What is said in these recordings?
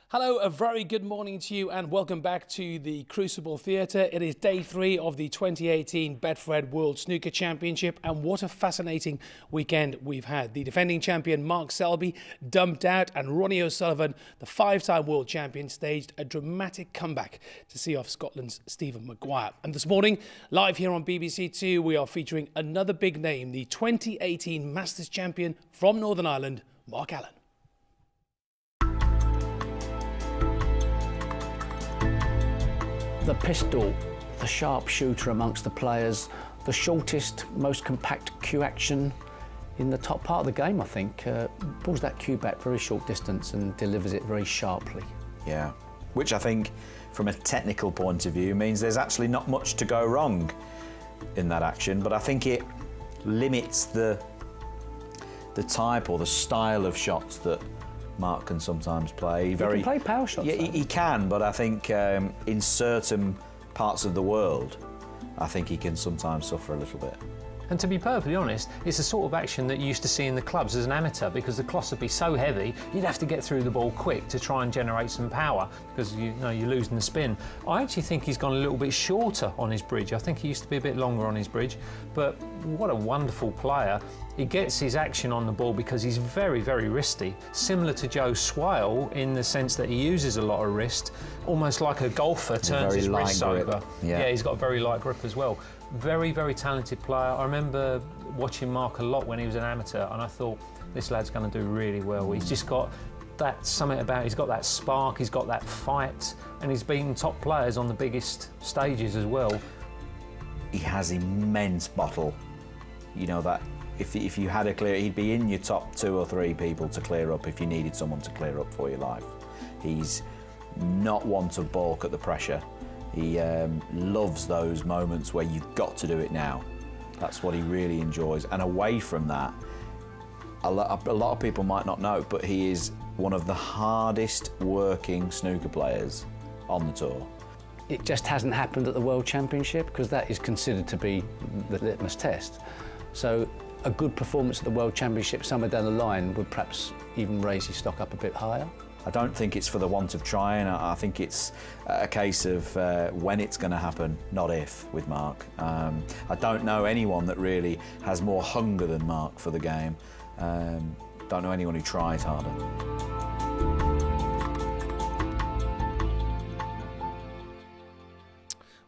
Hello, a very good morning to you and welcome back to the Crucible Theatre. It is day 3 of the 2018 Betfred World Snooker Championship, and what a fascinating weekend we've had. The defending champion Mark Selby dumped out, and Ronnie O'Sullivan, the 5-time world champion, staged a dramatic comeback to see off Scotland's Stephen Maguire. And this morning, live here on BBC Two, we are featuring another big name, the 2018 Masters champion from Northern Ireland, Mark Allen. The pistol, the sharpshooter amongst the players, the shortest, most compact cue action in the top part of the game, I think. Pulls that cue back very short distance and delivers it very sharply. Yeah, which I think, from a technical point of view, means there's actually not much to go wrong in that action, but I think it limits the type or the style of shots that Mark can sometimes play. He can play power shots. Yeah, he can, but I think in certain parts of the world, I think he can sometimes suffer a little bit. And to be perfectly honest, it's the sort of action that you used to see in the clubs as an amateur, because the cloths would be so heavy, you'd have to get through the ball quick to try and generate some power, because you're losing the spin. I actually think he's gone a little bit shorter on his bridge. I think he used to be a bit longer on his bridge, but what a wonderful player. He gets his action on the ball because he's very, very wristy, similar to Joe Swale in the sense that he uses a lot of wrist, almost like a golfer turns his wrists over. Yeah, he's got a very light grip as well. Very, very talented player. I remember watching Mark a lot when he was an amateur, and I thought, this lad's going to do really well. He's just got that something about, he's got that spark, he's got that fight, and he's beaten top players on the biggest stages as well. He has immense bottle. You know, that if you had a clear, he'd be in your top 2 or 3 people to clear up if you needed someone to clear up for your life. He's not one to balk at the pressure. He loves those moments where you've got to do it now. That's what he really enjoys. And away from that, a lot of people might not know, but he is one of the hardest working snooker players on the tour. It just hasn't happened at the World Championship, because that is considered to be the litmus test. So a good performance at the World Championship somewhere down the line would perhaps even raise his stock up a bit higher. I don't think it's for the want of trying. I think it's a case of when it's going to happen, not if, with Mark. I don't know anyone that really has more hunger than Mark for the game. Don't know anyone who tries harder.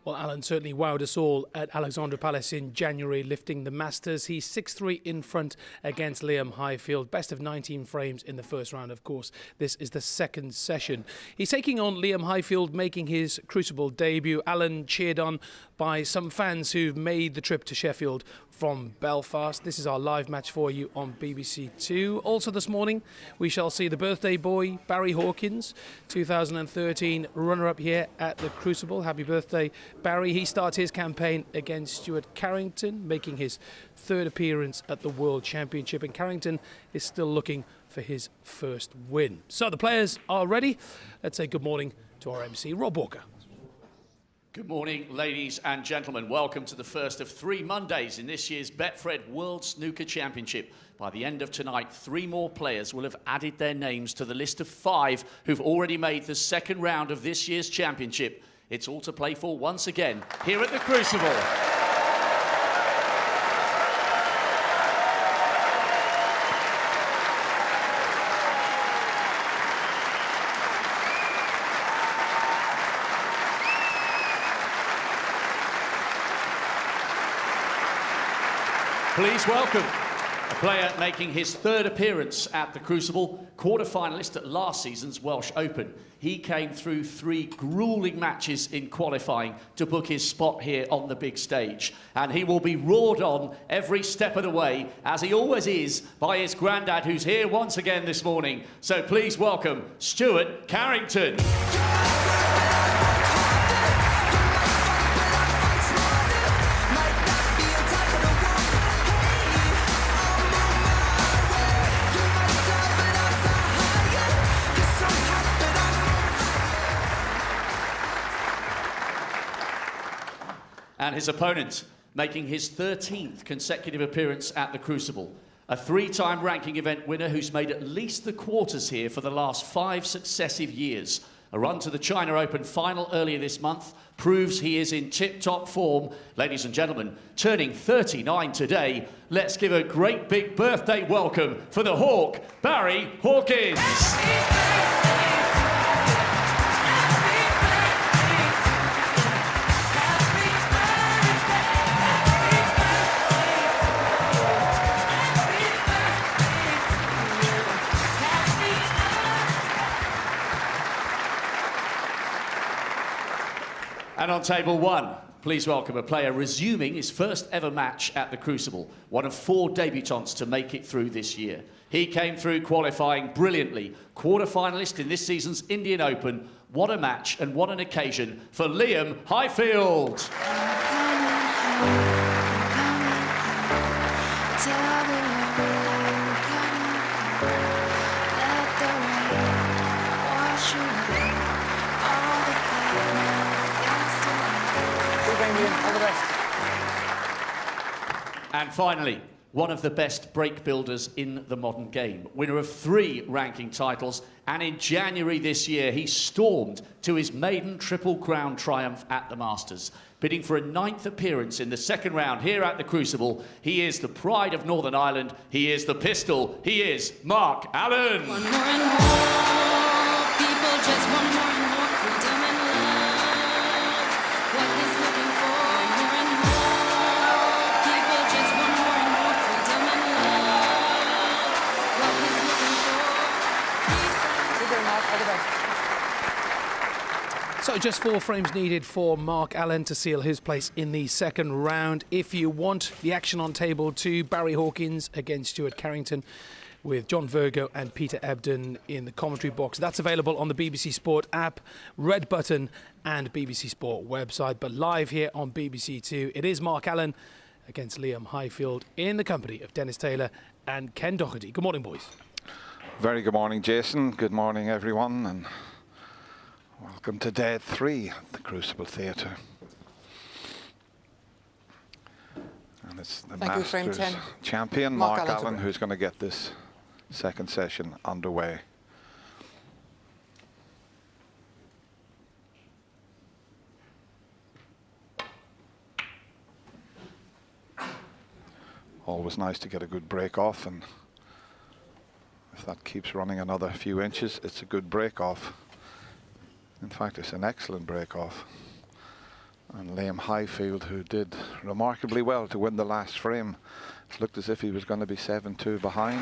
Well, Alan certainly wowed us all at Alexandra Palace in January, lifting the Masters. He's 6-3 in front against Liam Highfield. Best of 19 frames in the first round, of course. This is the second session. He's taking on Liam Highfield, making his Crucible debut. Alan cheered on by some fans who've made the trip to Sheffield from Belfast. This is our live match for you on BBC Two. Also this morning, we shall see the birthday boy, Barry Hawkins, 2013 runner-up here at the Crucible. Happy birthday, Barry. He starts his campaign against Stuart Carrington, making his 3rd appearance at the World Championship, and Carrington is still looking for his first win. So the players are ready. Let's say good morning to our MC, Rob Walker. Good morning, ladies and gentlemen. Welcome to the first of 3 Mondays in this year's Betfred World Snooker Championship. By the end of tonight, 3 more players will have added their names to the list of 5 who've already made the second round of this year's championship. It's all to play for once again here at the Crucible. Please welcome a player making his 3rd appearance at the Crucible, quarter-finalist at last season's Welsh Open. He came through 3 gruelling matches in qualifying to book his spot here on the big stage. And he will be roared on every step of the way, as he always is, by his granddad, who's here once again this morning. So please welcome Stuart Carrington. And his opponent, making his 13th consecutive appearance at the Crucible. A 3-time ranking event winner who's made at least the quarters here for the last 5 successive years. A run to the China Open final earlier this month proves he is in tip-top form. Ladies and gentlemen, turning 39 today, let's give a great big birthday welcome for the Hawk, Barry Hawkins. And on table 1, please welcome a player resuming his first ever match at the Crucible, one of 4 debutants to make it through this year. He came through qualifying brilliantly, quarter-finalist in this season's Indian Open. What a match and what an occasion for Liam Highfield. And finally, one of the best break builders in the modern game. Winner of 3 ranking titles, and in January this year, he stormed to his maiden Triple Crown triumph at the Masters. Bidding for a 9th appearance in the second round here at the Crucible, he is the pride of Northern Ireland, he is the pistol, he is Mark Allen. One more and more, people just want more and more freedom and love. What he's looking for, more and more, people just want more and more freedom and love. What he's looking for. Good day, Mark. All the best. So just 4 frames needed for Mark Allen to seal his place in the second round. If you want the action on table 2, Barry Hawkins against Stuart Carrington, with John Virgo and Peter Ebdon in the commentary box. That's available on the BBC Sport app, Red Button and BBC Sport website. But live here on BBC Two, it is Mark Allen against Liam Highfield in the company of Dennis Taylor and Ken Doherty. Good morning, boys. Very good morning, Jason. Good morning, everyone, and welcome to Day 3 at the Crucible Theatre. And it's the Thank you, frame Masters 10. champion, Mark Mark Allen, Allen, who's going to get this second session underway. Always nice to get a good break off, and if that keeps running another few inches, it's a good break off. In fact, it's an excellent break off. And Liam Highfield, who did remarkably well to win the last frame, it looked as if he was going to be 7-2 behind.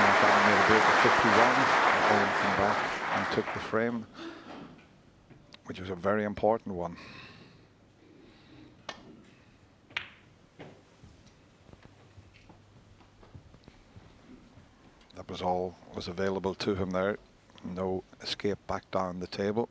Mark Allen made a break of 51, and then came back and took the frame, which was a very important one. That was all was available to him there. No escape back down the table.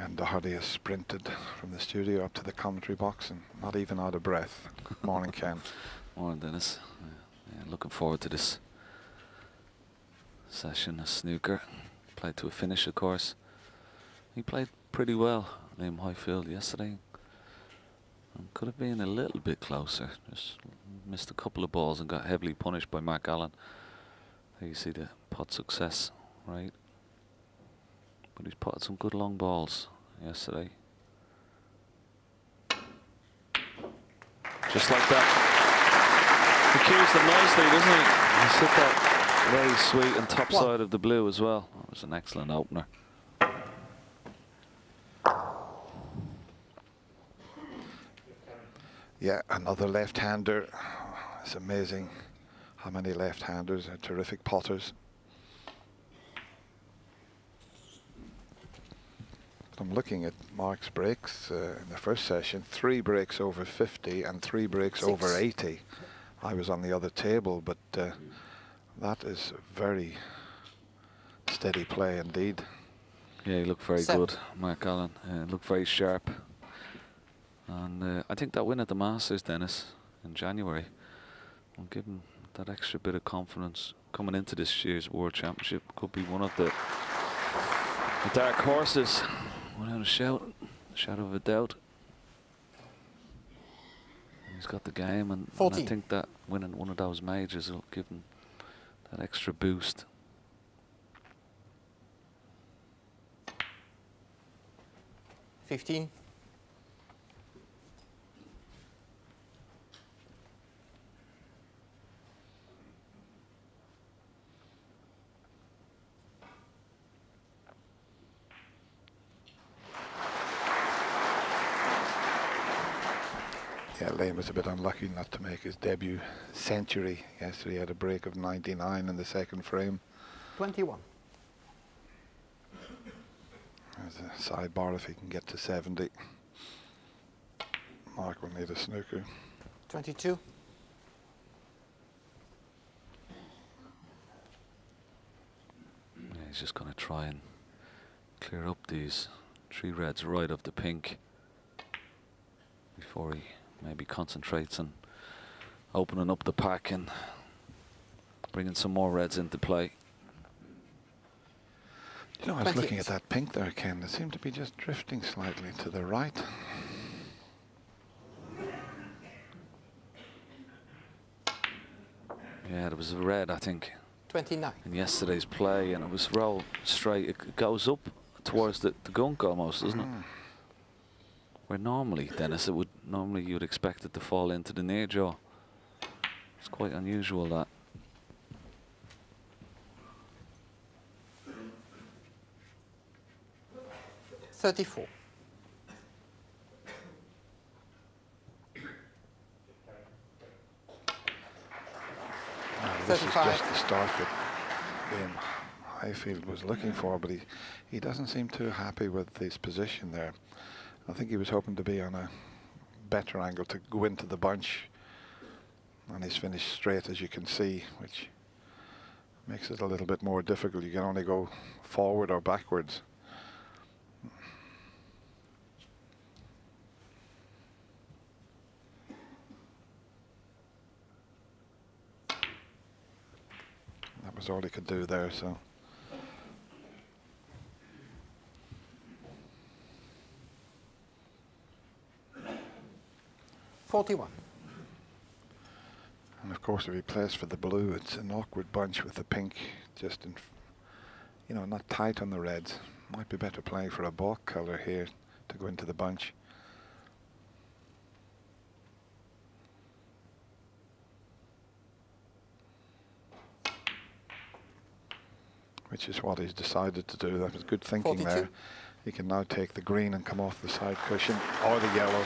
And Doherty has sprinted from the studio up to the commentary box and not even out of breath. Morning, Ken. Morning, Dennis. Yeah, looking forward to this session of snooker. Played to a finish, of course. He played pretty well, Liam Highfield, yesterday. And could have been a little bit closer. Just missed a couple of balls and got heavily punished by Mark Allen. There you see the putt success, right? But he's putted some good long balls yesterday. Just like that. He cues them nicely, doesn't he? He's hit that very sweet and top side of the blue as well. That was an excellent opener. Yeah, another left-hander. It's amazing how many left-handers are terrific putters. I'm looking at Mark's breaks in the first session, 3 breaks over 50 and 3 breaks over 80. I was on the other table, but that is very steady play indeed. Yeah, he looked very good, Mark Allen. Looked very sharp. And I think that win at the Masters, Dennis, in January, will give him that extra bit of confidence coming into this year's World Championship. Could be one of the dark horses, without a shadow of a doubt. He's got the game, and I think that winning one of those majors will give him that extra boost. 15. Yeah, Lane was a bit unlucky not to make his debut century. Yesterday he had a break of 99 in the second frame. 21. There's a sidebar if he can get to 70. Mark will need a snooker. 22. Yeah, he's just going to try and clear up these 3 reds right of the pink before he maybe concentrates on opening up the pack and bringing some more reds into play. You know, I was looking at that pink there, Ken. It seemed to be just drifting slightly to the right. Yeah, there was a red, I think, 29. in yesterday's play, and it was rolled straight. It goes up towards the gunk almost, doesn't it? Where normally, Dennis, it would normally you'd expect it to fall into the near jaw. It's quite unusual, that. $34. This is just the start that Highfield was looking for, but he doesn't seem too happy with his position there. I think he was hoping to be on a better angle to go into the bunch, and he's finished straight, as you can see, which makes it a little bit more difficult. You can only go forward or backwards. That was all he could do there, so. $41. And of course, if he plays for the blue, it's an awkward bunch with the pink just in, you know, not tight on the reds. Might be better playing for a balk color here to go into the bunch. Which is what he's decided to do. That was good thinking 42. there. He can now take the green and come off the side cushion, or the yellow.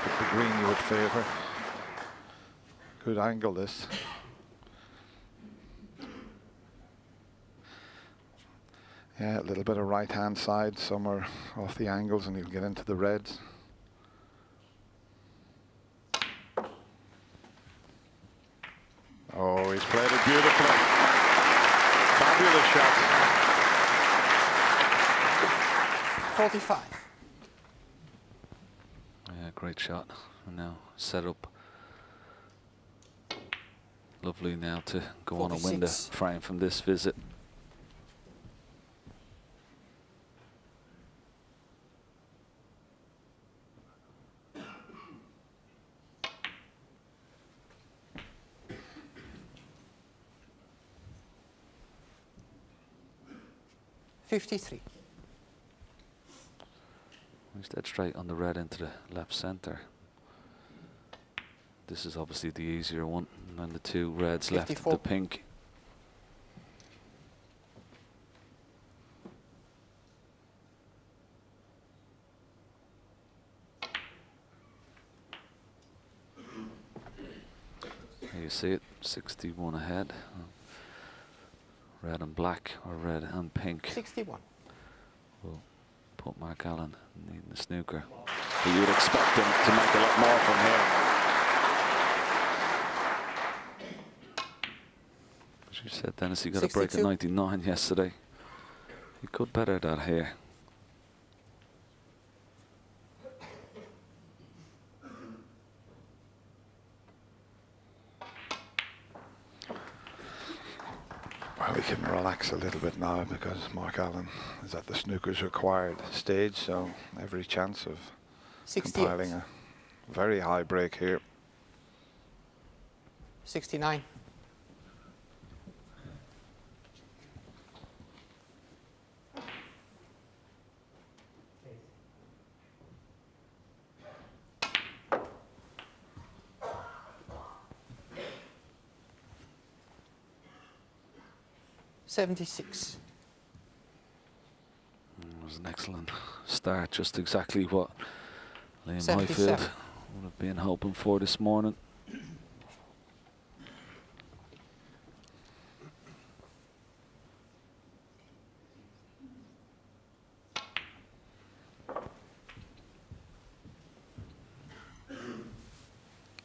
But the green you would favour. Good angle, this. Yeah, a little bit of right hand side somewhere off the angles, and he'll get into the reds. Oh, he's played it beautifully. Fabulous shot. 45. Yeah, great shot. And now set up. Lovely now to go on and win the 46. frame from this visit. $53. He's dead straight on the red into the left centre. This is obviously the easier one, and then the 2 reds left of 54. the pink. Here you see it, 61 ahead. Red and black, or red and pink. 61. We'll put Mark Allen in the snooker. But you would expect him to make a lot more from here. As you said, Dennis, he got a break at 99 yesterday. He could better that here. Well, we can relax a little bit now because Mark Allen is at the snooker's required stage, so every chance of 68. compiling a very high break here. 69. $76. It was an excellent start, just exactly what Liam 77. Highfield would have been hoping for this morning.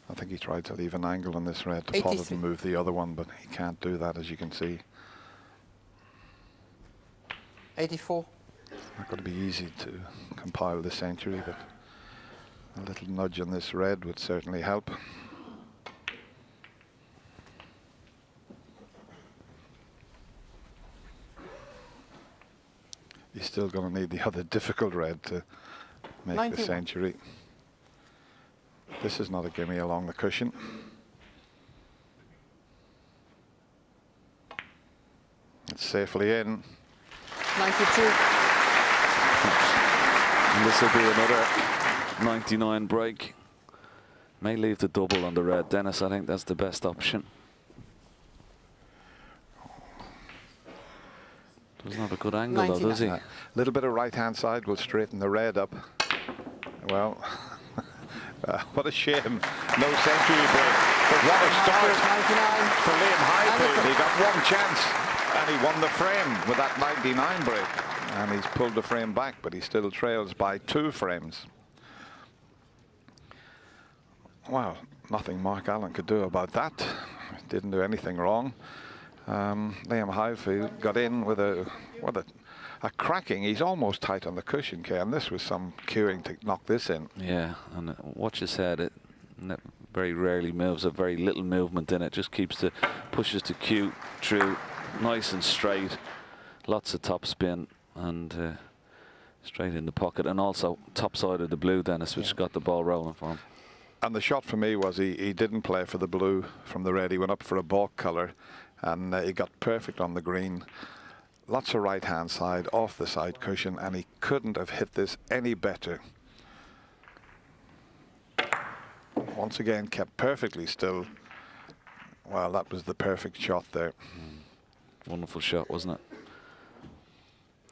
I think he tried to leave an angle on this red to pot it and move the other one, but he can't do that, as you can see. 84. Not going to be easy to compile the century, but a little nudge on this red would certainly help. He's still going to need the other difficult red to make 91. the century. This is not a gimme along the cushion. It's safely in. 92. And this will be another 99 break. May leave the double on the red. Dennis, I think that's the best option. Doesn't have a good angle though, does he? A little bit of right hand side will straighten the red up. Well, what a shame. No century break. But what a start for Liam Highfield. He got one chance and he won the frame with that 99 break. And he's pulled the frame back, but he still trails by 2 frames. Well, nothing Mark Allen could do about that. Didn't do anything wrong. Liam Highfield got in with a cracking. He's almost tight on the cushion, Ken. This was some queuing to knock this in. Yeah, and what you said, it very rarely moves, a very little movement in it. Just pushes the cue through nice and straight. Lots of top spin and straight in the pocket, and also top side of the blue, Dennis, which got the ball rolling for him. And the shot for me was he didn't play for the blue from the red. He went up for a balk colour, and he got perfect on the green. Lots of right hand side off the side cushion, and he couldn't have hit this any better. Once again kept perfectly still. Well, that was the perfect shot there. Wonderful shot, wasn't it?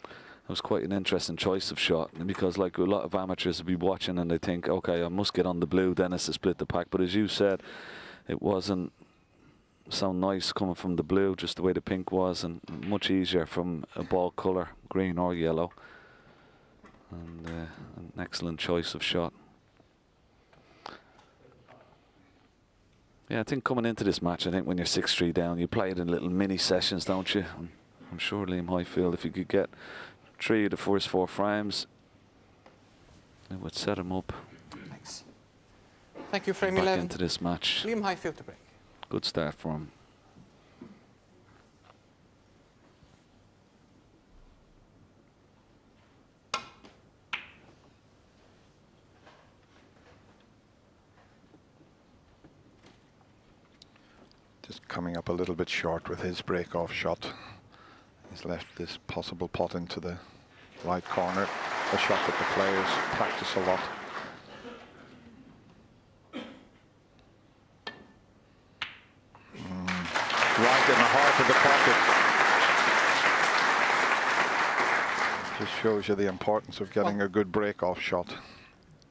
It was quite an interesting choice of shot, because like a lot of amateurs will be watching and they think, okay, I must get on the blue, Dennis, to split the pack. But as you said, it wasn't so nice coming from the blue, just the way the pink was, and much easier from a ball colour, green or yellow. And an excellent choice of shot. Yeah, I think coming into this match, I think when you're 6-3 down, you play it in little mini sessions, don't you? I'm sure Liam Highfield, if you could get 3 of the first 4 frames, it would set him up. Thanks. Thank you, frame back 11. into this match. Liam Highfield to break. Good start for him. Just coming up a little bit short with his break-off shot. He's left this possible pot into the right corner. A shot that the players practice a lot. Right in the heart of the pocket. Just shows you the importance of getting a good break-off shot.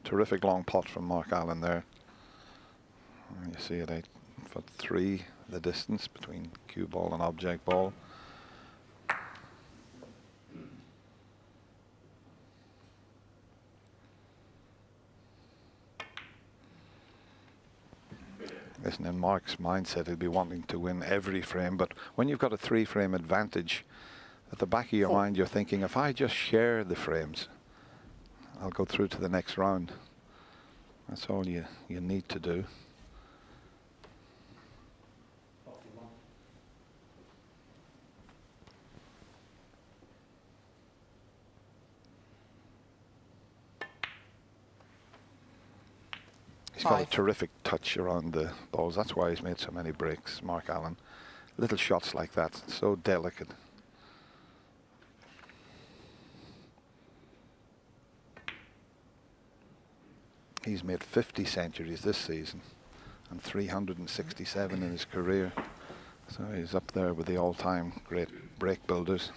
Terrific long pot from Mark Allen there. And you see it 8'3", the distance between cue ball and object ball. Listen, in Mark's mindset, he'll be wanting to win every frame, but when you've got a 3-frame advantage, at the back of your mind, you're thinking, if I just share the frames, I'll go through to the next round. That's all you need to do. He's got a terrific touch around the balls. That's why he's made so many breaks, Mark Allen. Little shots like that, so delicate. He's made 50 centuries this season and 367 in his career. So he's up there with the all-time great break builders.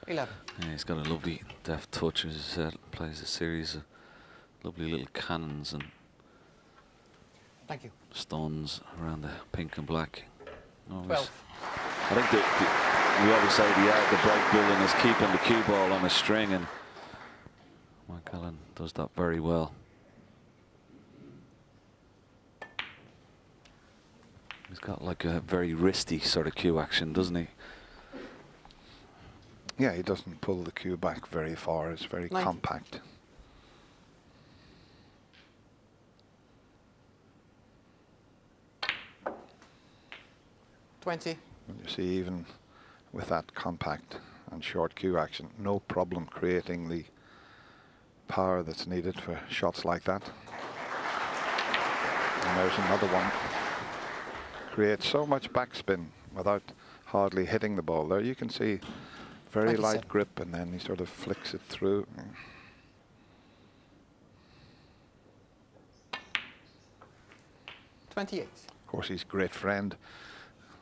11. Yeah, he's got a lovely deft touch, as I said. Plays a series of lovely little cannons and Thank you. stones around the pink and black. Always, 12. I think we always say the art of break building is keeping the cue ball on a string, and Mark Allen does that very well. He's got like a very wristy sort of cue action, doesn't he? Yeah, he doesn't pull the cue back very far. It's very 90. compact. $20. You see, even with that compact and short cue action, no problem creating the power that's needed for shots like that. And there's another one. Creates so much backspin without hardly hitting the ball there. You can see very 27. light grip, and then he sort of flicks it through. 28. Of course, his great friend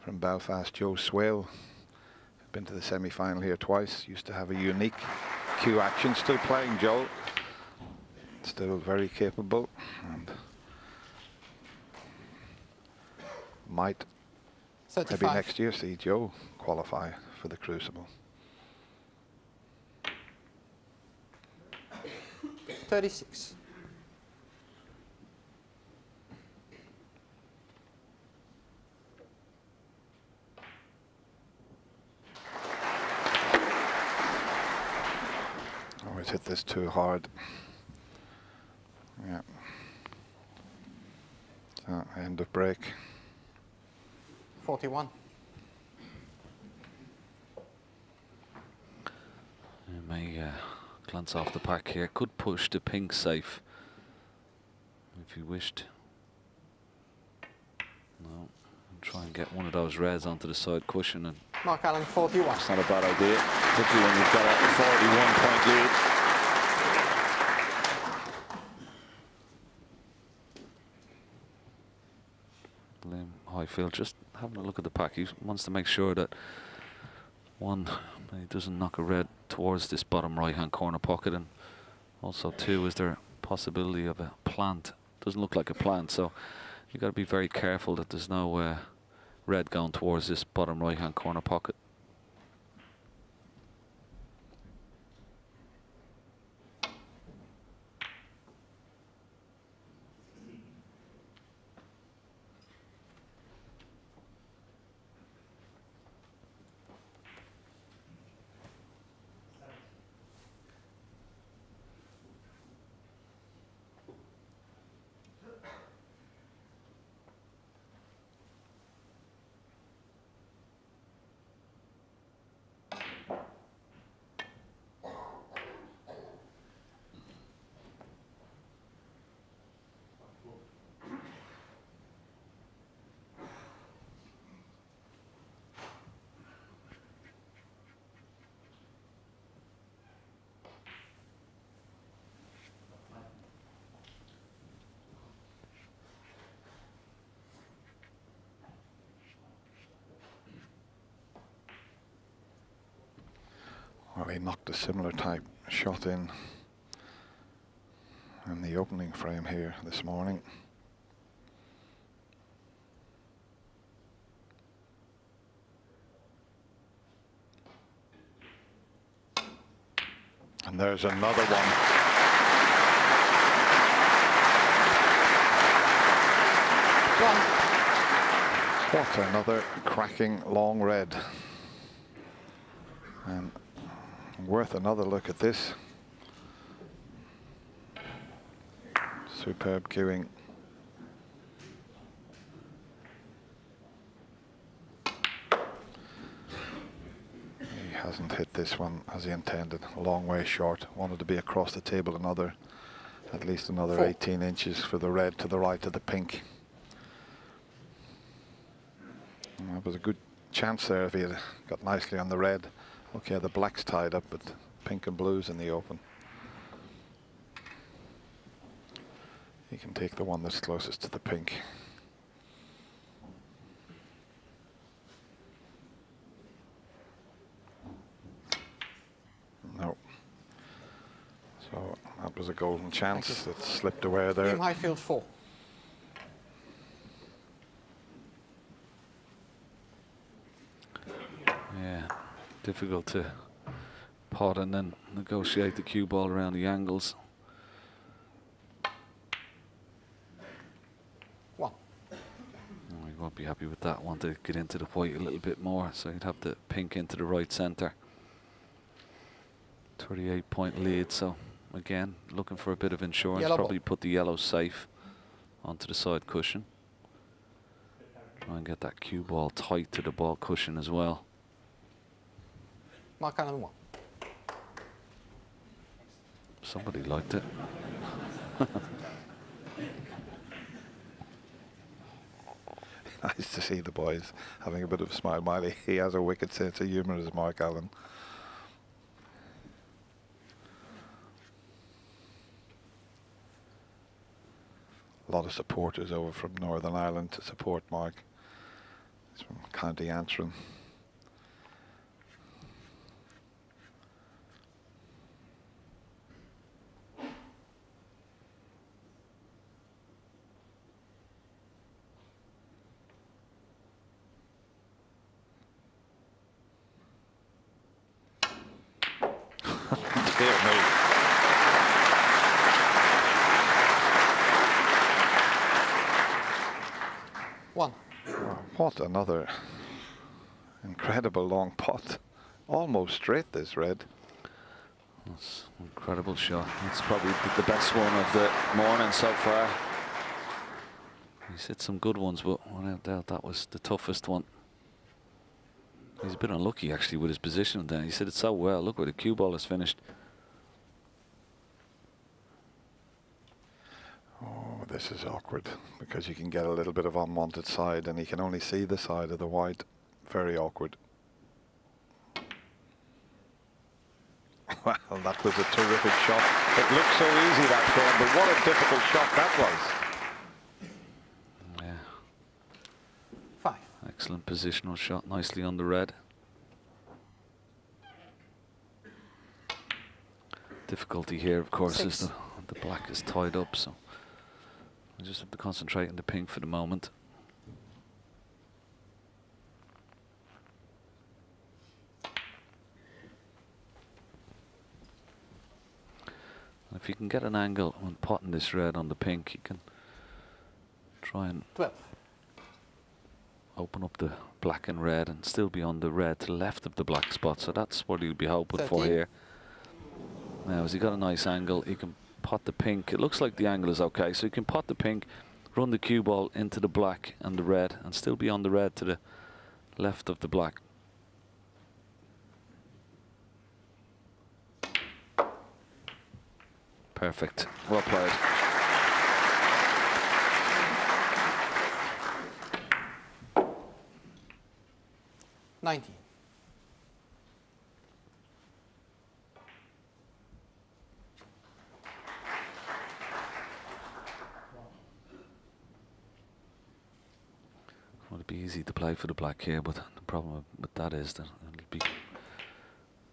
from Belfast, Joe Swale, been to the semi-final here twice. Used to have a unique cue action. Still playing, Joe. Still very capable, and might 35. maybe next year see Joe qualify for the Crucible. 36. Always hit this too hard. Yeah. So, end of break. 41. You may glance off the pack here. Could push the pink safe if you wished. No. Try and get one of those reds onto the side cushion, and Mark Allen, 41. it's not a bad idea, particularly when you've got a 41-point lead. Liam Highfield just having a look at the pack. He wants to make sure that, one, he doesn't knock a red towards this bottom right-hand corner pocket, and also two, is there a possibility of a plant? Doesn't look like a plant, so you've got to be very careful that there's no red going towards this bottom right-hand corner pocket. Well, he knocked a similar type shot in the opening frame here this morning. And there's another one. What another cracking long red. And worth another look at this. Superb cueing. He hasn't hit this one as he intended. A long way short. Wanted to be across the table another, at least another 18 inches for the red to the right of the pink. And that was a good chance there if he had got nicely on the red. Okay, the black's tied up, but pink and blue's in the open. He can take the one that's closest to the pink. No. So that was a golden chance that slipped away there. Liam Highfield 4. Yeah, difficult to pot and then negotiate the cue ball around the angles. One. He won't be happy with that. Want to get into the white a little bit more, so he'd have the pink into the right centre. 38-point lead, so again looking for a bit of insurance. Yellow Probably ball. put the yellow safe onto the side cushion. Try and get that cue ball tight to the ball cushion as well. Mark Allen 1. Somebody liked it. Nice to see the boys having a bit of a smile. Miley, he has a wicked sense of humour as Mark Allen. A lot of supporters over from Northern Ireland to support Mark. He's from County Antrim. Dear me. One. What another incredible long pot. Almost straight, this red. That's an incredible shot. It's probably the best one of the morning so far. He's hit some good ones, but without doubt that was the toughest one. He's a bit unlucky actually with his position there. He said it so well. Look where the cue ball is finished. Oh, this is awkward because you can get a little bit of unwanted side and he can only see the side of the white. Very awkward. Well, that was a terrific shot. It looked so easy that time, but what a difficult shot that was. Yeah. 5. Excellent positional shot. Nicely on the red. Difficulty here, of course, is the black is tied up, so I just have to concentrate on the pink for the moment. And if you can get an angle when potting this red on the pink, you can try and 12. open up the black and red and still be on the red to the left of the black spot. So that's what he'll be hoping for 13. here. Now, as he got a nice angle, he can pot the pink. It looks like the angle is okay, so he can pot the pink, run the cue ball into the black and the red, and still be on the red to the left of the black. Perfect. Well played. $19. Well, it'd be easy to play for the black here, but the problem with that is that it'll be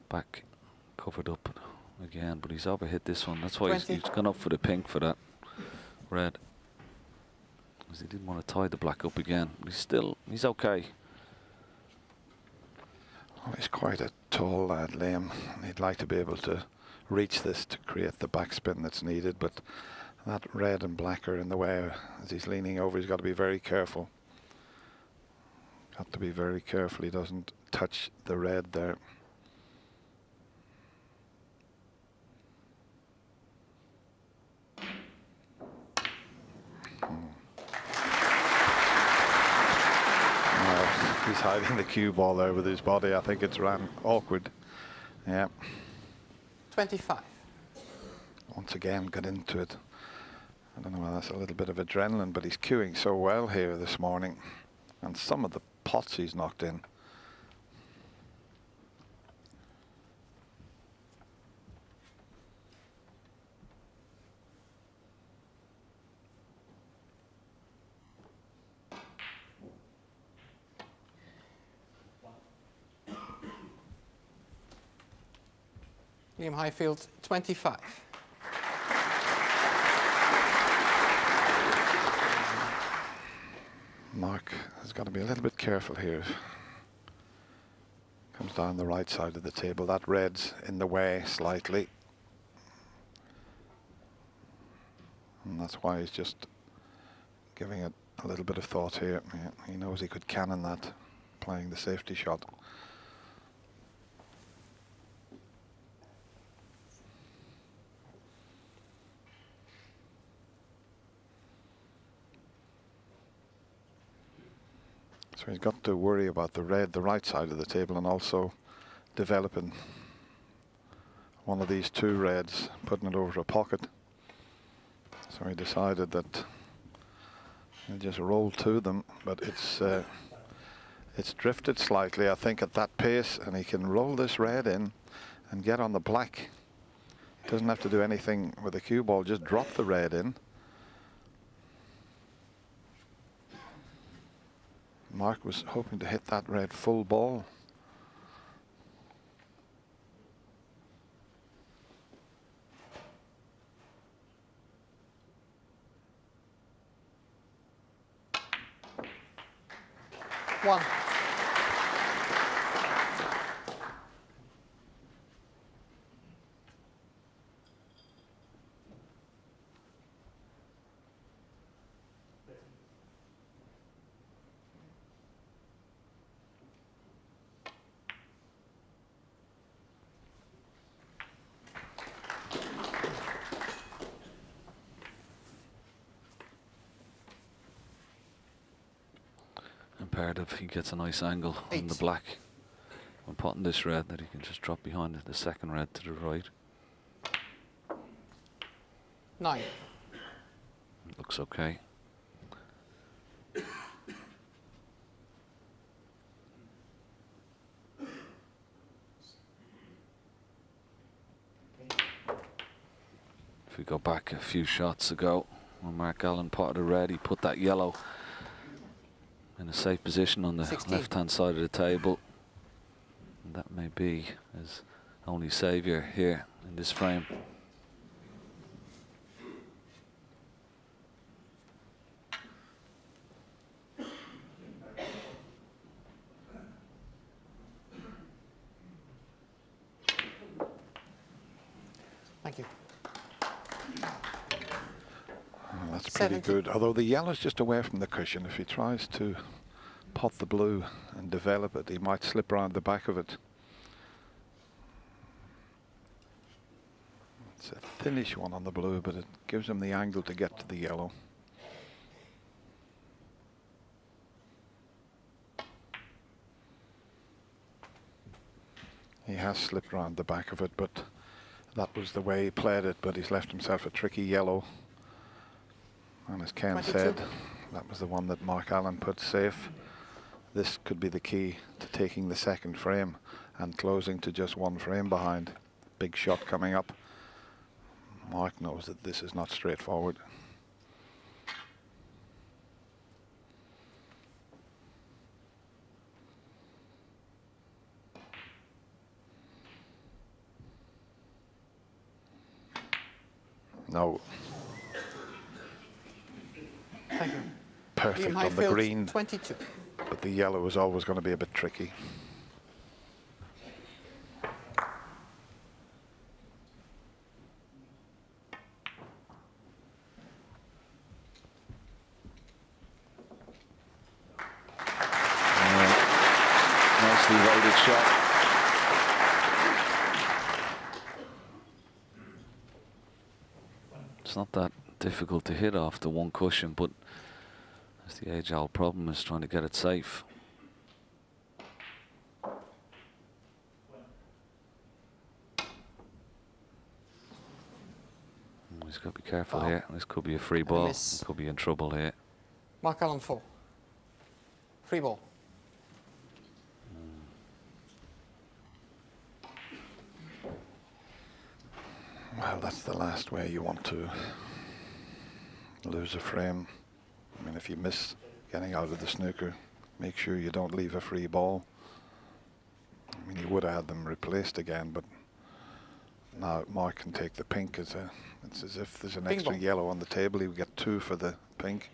back covered up again. But he's overhit this one. That's why he's gone up for the pink for that red, because he didn't want to tie the black up again. But he's okay. Oh, he's quite a tall lad, Liam. He'd like to be able to reach this to create the backspin that's needed, but That red and black are in the way as he's leaning over. He's got to be very careful. Got to be very careful he doesn't touch the red there. He's hiding the cue ball there with his body. I think it's ran awkward. Yeah. 25. Once again, got into it. I don't know whether that's a little bit of adrenaline, but he's cueing so well here this morning. And some of the pots he's knocked in. Liam Highfield, 25. Mark has got to be a little bit careful here. Comes down the right side of the table. That red's in the way slightly. And that's why he's just giving it a little bit of thought here. Yeah, he knows he could cannon that, playing the safety shot. So he's got to worry about the red, the right side of the table, and also developing one of these two reds, putting it over a pocket. So he decided that he'll just roll to them, but it's drifted slightly, I think, at that pace, and he can roll this red in and get on the black. He doesn't have to do anything with the cue ball, just drop the red in. Mark was hoping to hit that red full ball. One. Imperative he gets a nice angle on the black when potting this red, that he can just drop behind the second red to the right. 9. Looks okay. If we go back a few shots ago, when Mark Allen potted a red, he put that yellow in a safe position on the 16. left-hand side of the table. And that may be his only saviour here in this frame. Thank you. That's pretty 70. good, although the yellow's just away from the cushion. If he tries to pot the blue and develop it, he might slip around the back of it. It's a thinnish one on the blue, but it gives him the angle to get to the yellow. He has slipped around the back of it, but that was the way he played it, but he's left himself a tricky yellow. And as Ken 22. said, that was the one that Mark Allen put safe. This could be the key to taking the second frame and closing to just one frame behind. Big shot coming up. Mark knows that this is not straightforward. No. Thank you. Perfect Liam on the Highfield, green, 22. but the yellow is always going to be a bit tricky. It's not that difficult to hit off the one cushion, but it's the age-old problem is trying to get it safe. He's got to be careful Foul. here. This could be a free ball. miss. He could be in trouble here. Mark Allen 4. Free ball. Well, that's the last way you want to lose a frame. I mean, if you miss getting out of the snooker, make sure you don't leave a free ball. I mean, you would have had them replaced again, but now Mark can take the pink as a. It's as if there's an Ping extra ball. yellow on the table. He would get 2 for the pink.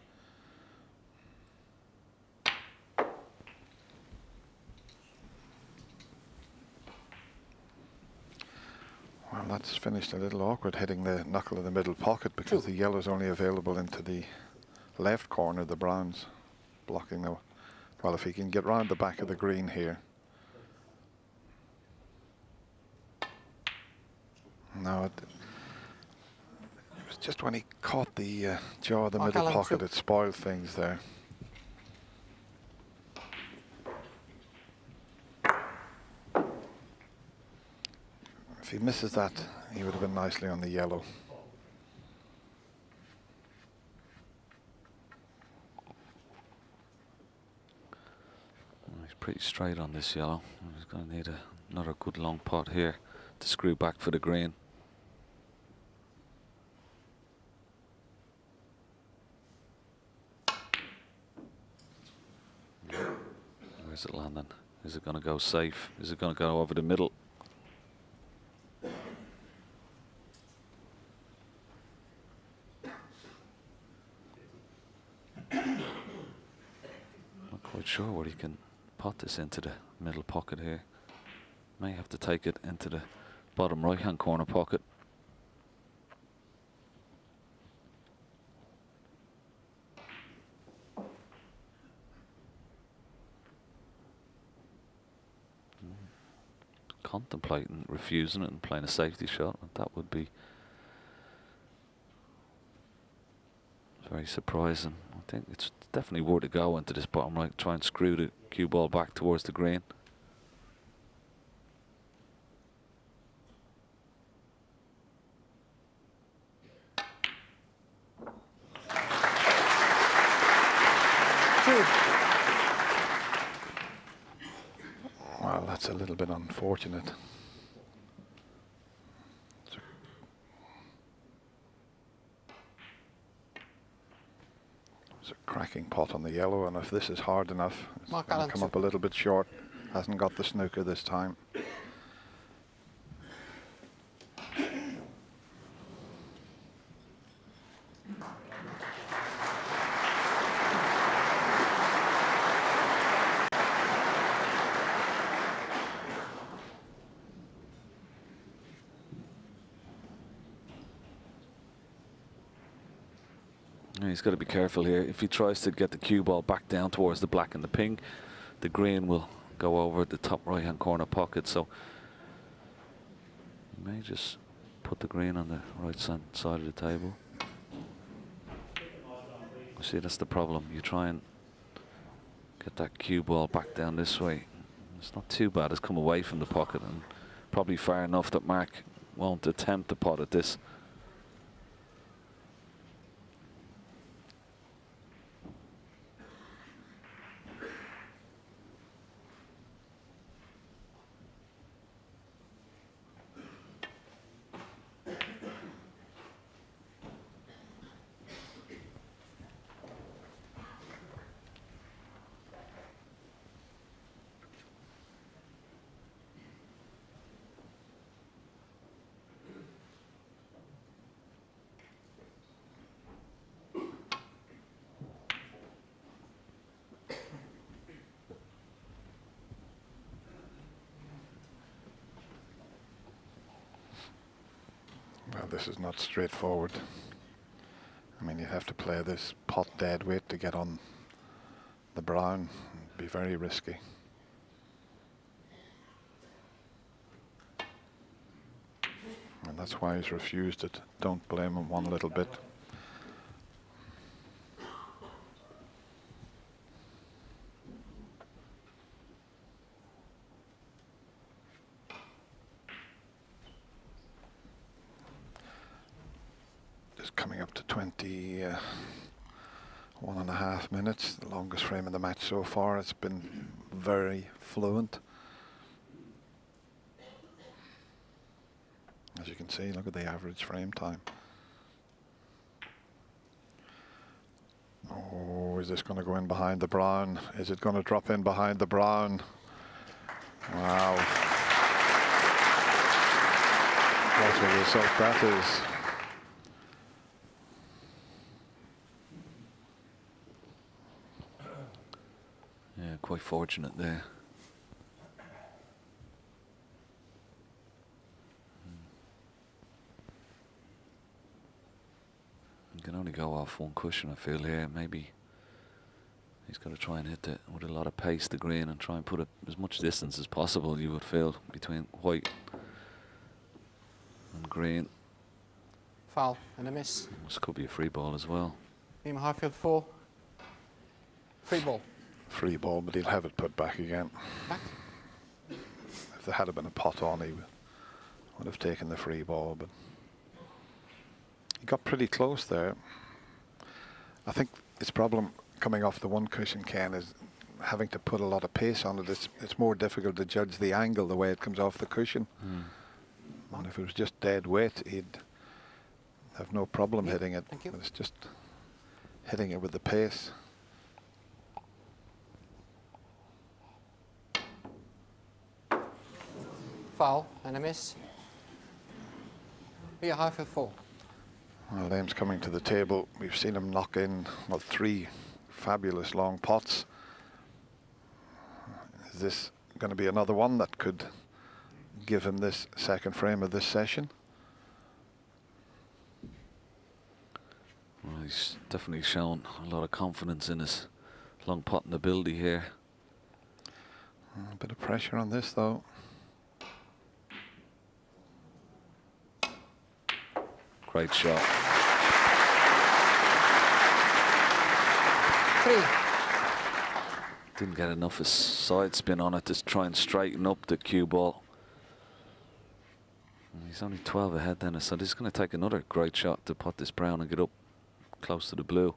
Well, that's finished a little awkward, hitting the knuckle of the middle pocket because the yellow's only available into the left corner, the brown's blocking the. Well, if he can get round the back of the green here. No, it was just when he caught the jaw of the Mark middle Allen pocket, two. it spoiled things there. If he misses that, he would have been nicely on the yellow. He's pretty straight on this yellow. He's going to need another good long pot here to screw back for the green. Where's it landing? Is it going to go safe? Is it going to go over the middle? Not quite sure where he can pot this into the middle pocket here. May have to take it into the bottom right hand corner pocket. Contemplating refusing it and playing a safety shot. That would be very surprising. I think it's definitely worth a go into this bottom right. Try and screw the cue ball back towards the green. Well, that's a little bit unfortunate. It's a cracking pot on the yellow, and if this is hard enough, it's Mark going Allen to come two. up a little bit short. Hasn't got the snooker this time. He's got to be careful here. If he tries to get the cue ball back down towards the black and the pink, the green will go over the top right hand corner pocket. So he may just put the green on the right side of the table. See, that's the problem. You try and get that cue ball back down this way. It's not too bad. It's come away from the pocket and probably far enough that Mark won't attempt to pot at this. Well, this is not straightforward. I mean, you have to play this pot dead weight to get on the brown. It'd be very risky. And That's why he's refused it. Don't blame him one little bit. Just coming up to 21.5 minutes, the longest frame of the match so far. It's been very fluent. As you can see, look at the average frame time. Oh, is this going to go in behind the brown? Is it going to drop in behind the brown? Wow. What a result that is. Yeah, quite fortunate there. You can only go off one cushion, I feel, here. Maybe he's got to try and hit it with a lot of pace, the green, and try and put it as much distance as possible, you would feel, between white and green. Foul and a miss. This could be a free ball as well. Liam Highfield 4. Free ball. Free ball, but he'll have it put back again. Back. If there had been a pot on, he would have taken the free ball, but he got pretty close there. I think his problem coming off the one cushion, Ken, is having to put a lot of pace on it. It's more difficult to judge the angle the way it comes off the cushion. And if it was just dead weight, he'd have no problem hitting it. Thank you. But it's just hitting it with the pace. Foul and a miss. Liam Highfield 4. Well, Liam's coming to the table. We've seen him knock in, well, 3 fabulous long pots. Is this going to be another one that could give him this second frame of this session? Well, he's definitely shown a lot of confidence in his long potting ability here. A bit of pressure on this, though. Great shot. 3. Didn't get enough of side spin on it to try and straighten up the cue ball. And he's only 12 ahead then, so this is going to take another great shot to pot this brown and get up close to the blue.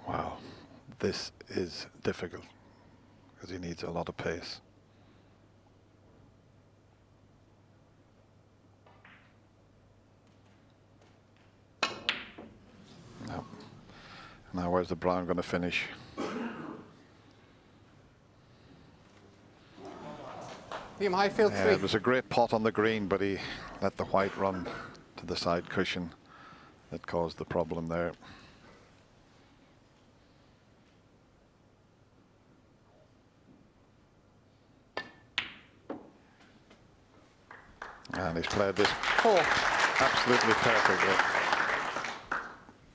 Wow, this is difficult because he needs a lot of pace. No. Now where's the brown going to finish? Liam Highfield 3. Yeah, it was a great pot on the green, but he let the white run to the side cushion that caused the problem there. And he's played this 4. absolutely perfectly.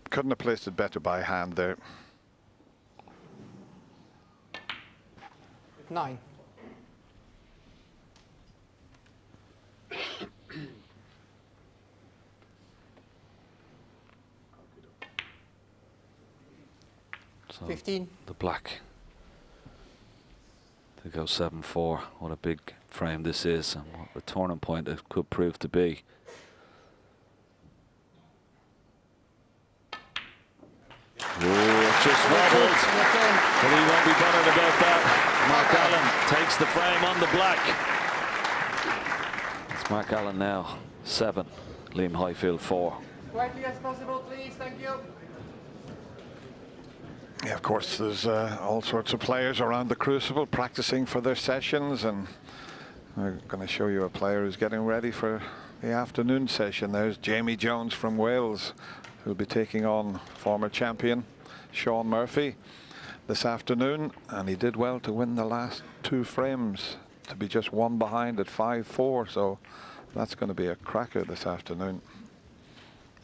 Couldn't have placed it better by hand there. 9. So 15. the black to go 7-4. What a big frame this is, and what a turning point it could prove to be. Just wobbled, but he won't be bothered about that. Mark Allen takes the frame on the black. It's Mark Allen now, 7. Liam Highfield 4. Quietly as possible, please. Thank you. Yeah, of course, there's all sorts of players around the Crucible practicing for their sessions, and we're going to show you a player who's getting ready for the afternoon session. There's Jamie Jones from Wales, who'll be taking on former champion Sean Murphy this afternoon, and he did well to win the last 2 frames, to be just 1 behind at 5-4, so that's going to be a cracker this afternoon.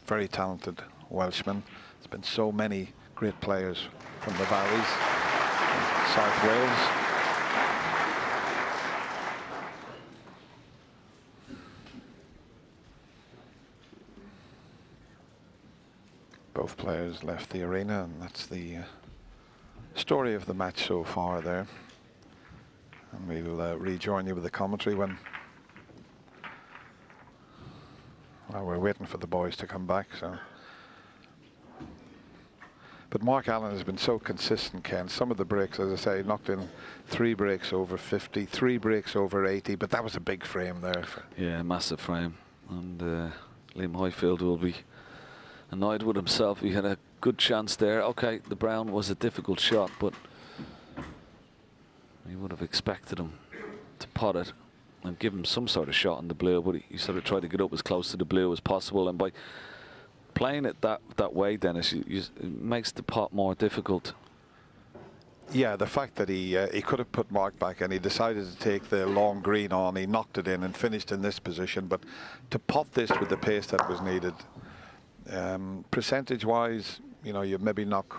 Very talented Welshman. There's been so many great players from the valleys in South Wales. Both players left the arena, and that's the story of the match so far there. And we'll rejoin you with the commentary when we're waiting for the boys to come back. So, but Mark Allen has been so consistent, Ken. Some of the breaks, as I say, knocked in 3 breaks over 50, 3 breaks over 80, but that was a big frame there. Yeah, massive frame. And Liam Highfield will be annoyed with himself. He had a good chance there. Okay, the brown was a difficult shot, but he would have expected him to pot it and give him some sort of shot in the blue, but he sort of tried to get up as close to the blue as possible. And by playing it that way, Dennis, it makes the pot more difficult. Yeah, the fact that he could have put Mark back and he decided to take the long green on, he knocked it in and finished in this position. But to pot this with the pace that was needed, percentage-wise, you know, you maybe knock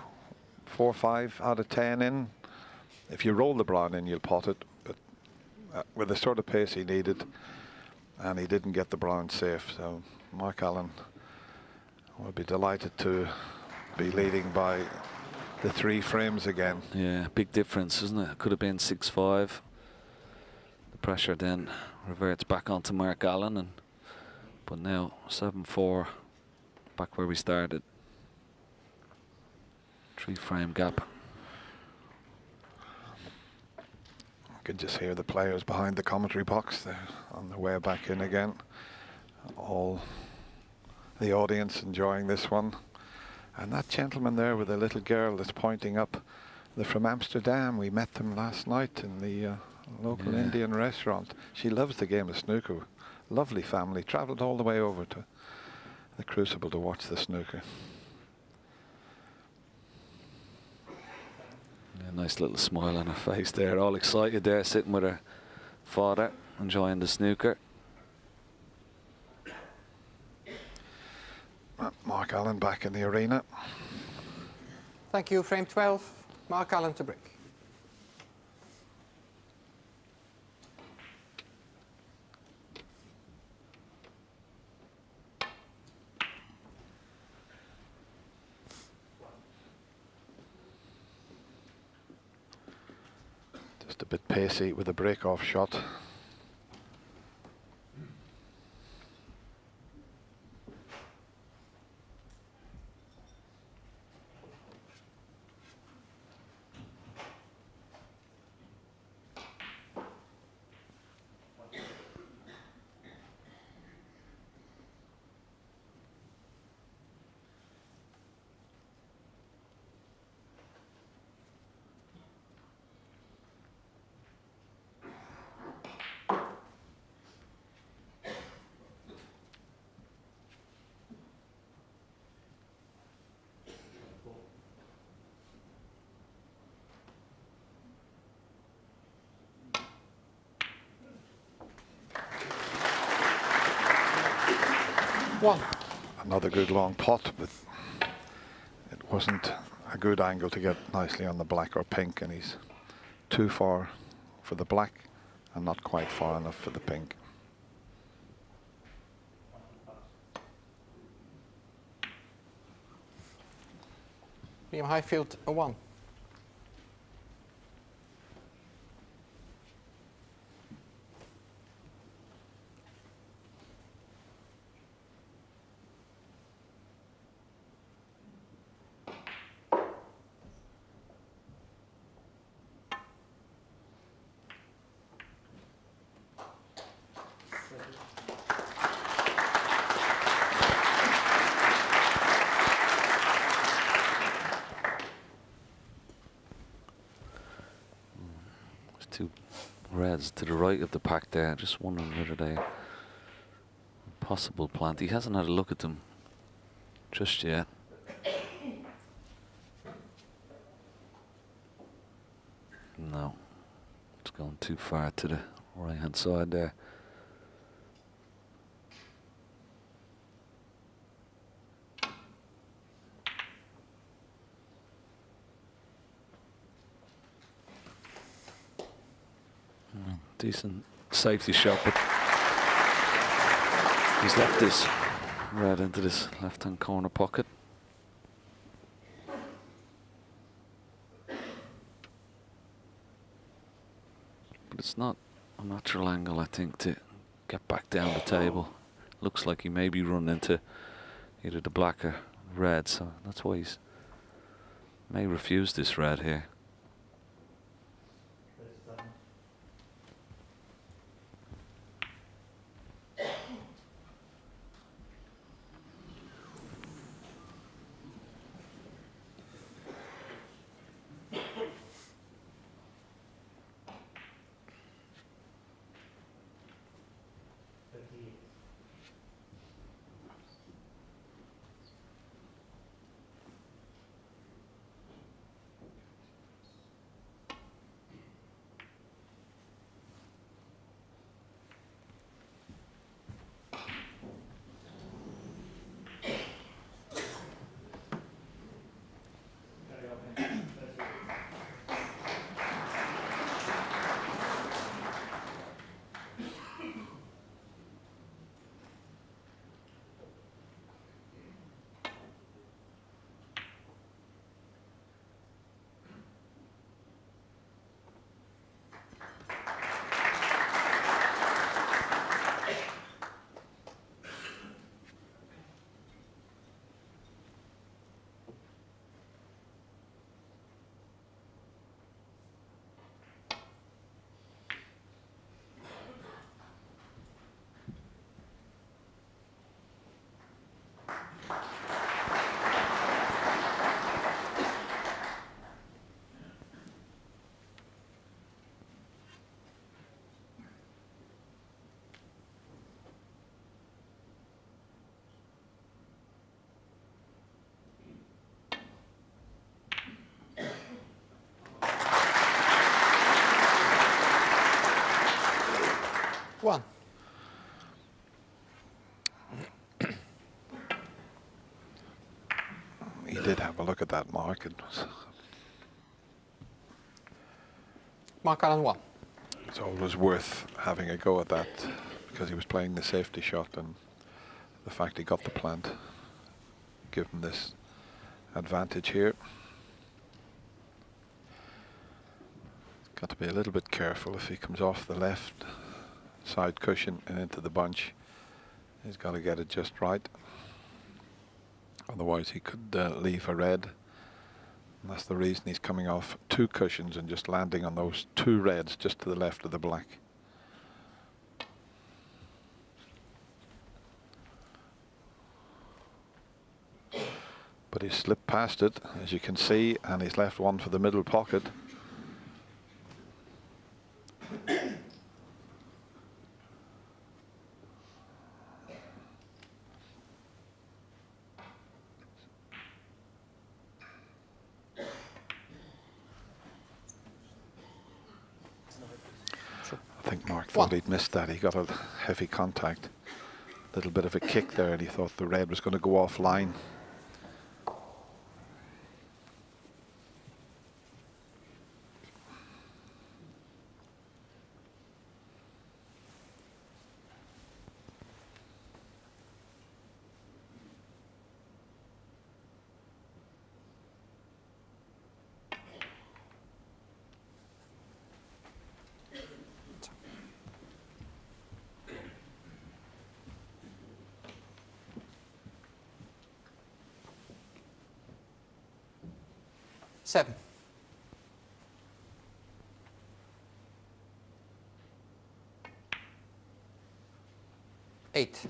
4 or 5 out of 10 in. If you roll the brown in, you'll pot it. But with the sort of pace he needed, and he didn't get the brown safe. So Mark Allen will be delighted to be leading by the 3 frames again. Yeah, big difference, isn't it? Could have been 6-5. The pressure then reverts back onto Mark Allen, but now 7-4, back where we started. 3 frame gap. You can just hear the players behind the commentary box. They're on their way back in again. All the audience enjoying this one. And that gentleman there with the little girl that's pointing up, they're from Amsterdam. We met them last night in the local Indian restaurant. She loves the game of snooker. Lovely family. Travelled all the way over to the Crucible to watch the snooker. Yeah, nice little smile on her face there. All excited there, sitting with her father, enjoying the snooker. Mark Allen back in the arena. Thank you. Frame 12, Mark Allen to break. Just a bit pacey with a break-off shot. One. Another good long pot, but it wasn't a good angle to get nicely on the black or pink, and he's too far for the black and not quite far enough for the pink. Liam Highfield, a 1. Two reds to the right of the pack there. Just wondering whether they possible plant. He hasn't had a look at them just yet. No, it's going too far to the right hand side there. Decent safety shot, but he's left this red into this left-hand corner pocket. but it's not a natural angle, I think, to get back down the table. Looks like he may be running into either the black or red, so that's why he's may refuse this red here. One. He did have a look at that mark. It was, Mark Allen 1. it's always worth having a go at that because he was playing the safety shot, and the fact he got the plant give him this advantage here. Got to be a little bit careful if he comes off the left side cushion and into the bunch. He's got to get it just right. Otherwise he could leave a red. And that's the reason he's coming off 2 cushions and just landing on those 2 reds just to the left of the black. But he slipped past it, as you can see, and he's left one for the middle pocket. I think Mark thought he'd missed that. He got a heavy contact. Little bit of a kick there, and he thought the red was going to go offline. Seven. 8.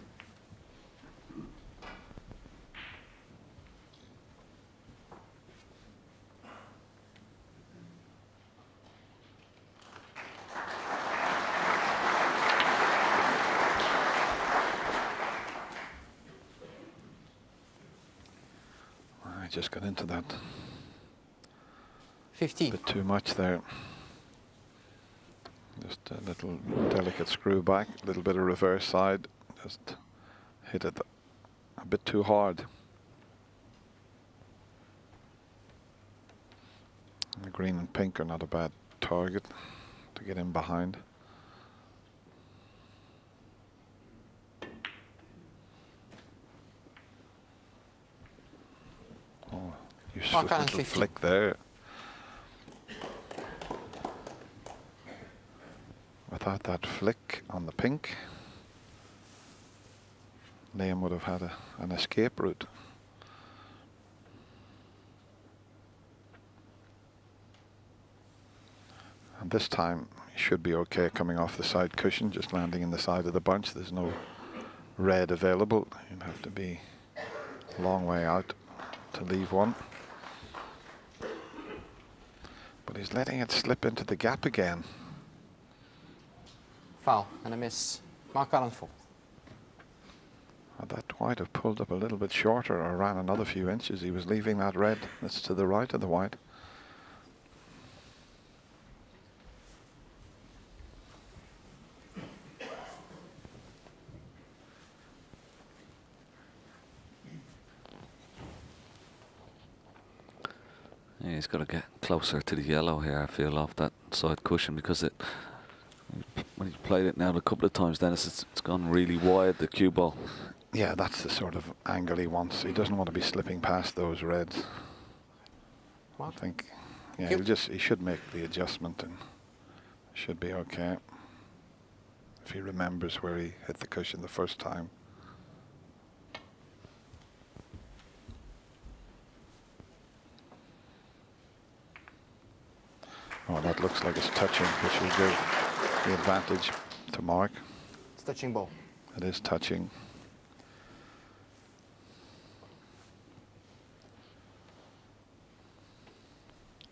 I just got into that. 15. A bit too much there. Just a little delicate screw back, a little bit of reverse side. Just hit it a bit too hard. The green and pink are not a bad target to get in behind. Oh, useful little 15. flick there. without that flick on the pink, Liam would have had an escape route. And this time he should be okay coming off the side cushion, just landing in the side of the bunch. There's no red available. You'd have to be a long way out to leave one. But he's letting it slip into the gap again. Foul and a miss. Mark Allen 4. That white have pulled up a little bit shorter or ran another few inches. He was leaving that red that's to the right of the white. Yeah, he's got to get closer to the yellow here, I feel, off that side cushion, because when he's played it now a couple of times, Dennis, it's gone really wide, the cue ball. Yeah, that's the sort of angle he wants. He doesn't want to be slipping past those reds. I think, yeah, he should make the adjustment and should be okay. If he remembers where he hit the cushion the first time. Oh, that looks like it's touching, which will give the advantage to Mark. It's touching ball. It is touching.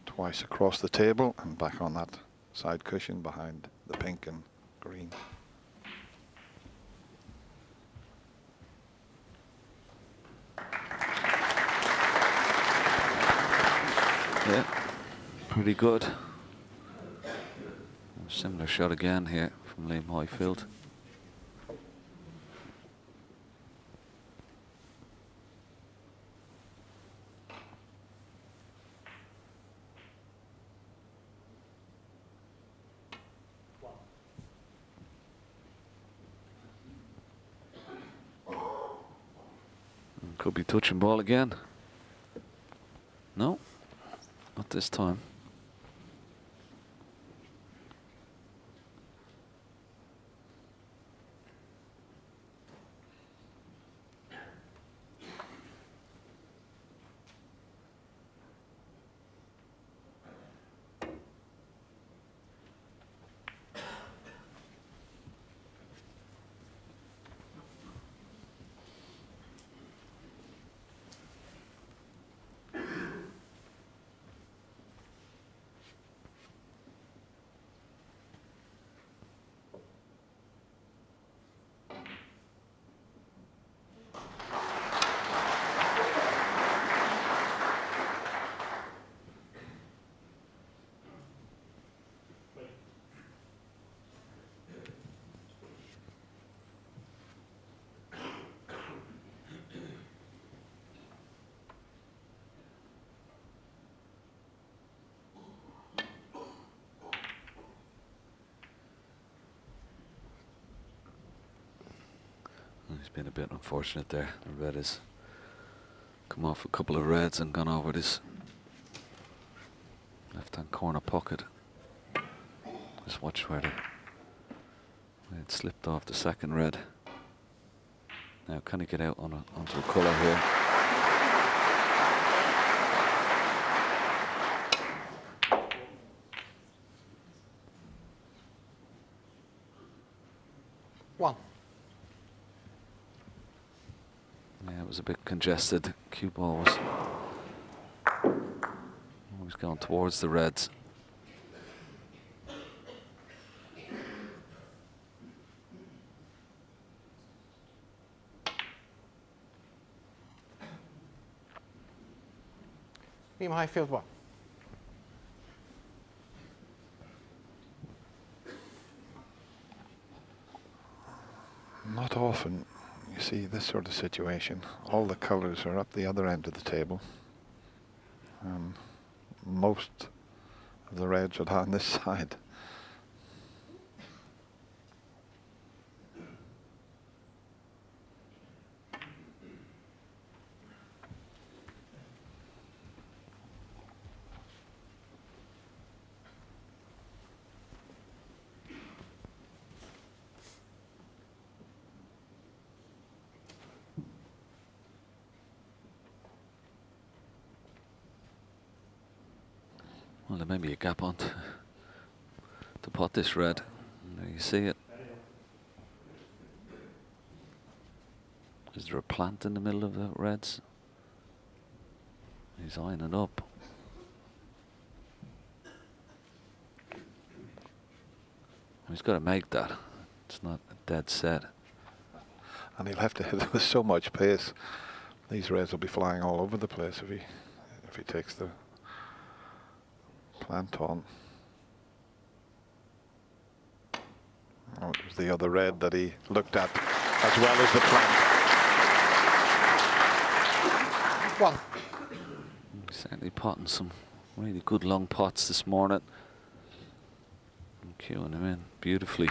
Twice across the table and back on that side cushion behind the pink and green. Yeah, pretty good. Similar shot again here from Liam Highfield. Could be touching ball again. No, not this time. He's been a bit unfortunate there. The red has come off a couple of reds and gone over this left-hand corner pocket. Just watch where it slipped off the second red. Now can he get out onto a colour here? One. Yeah, it was a bit congested. Cue ball was going towards the reds. Liam Highfield 1. Not often you see this sort of situation. All the colours are up the other end of the table. Most of the reds are on this side. Well, there may be a gap on to pot this red. There you see it. Is there a plant in the middle of the reds? He's eyeing it up. He's got to make that. It's not a dead set. And he'll have to hit it with so much pace. These reds will be flying all over the place if he takes the plant on. Oh, it was the other red that he looked at as well as the plant. One. Certainly potting some really good long pots this morning. And cueing them in beautifully.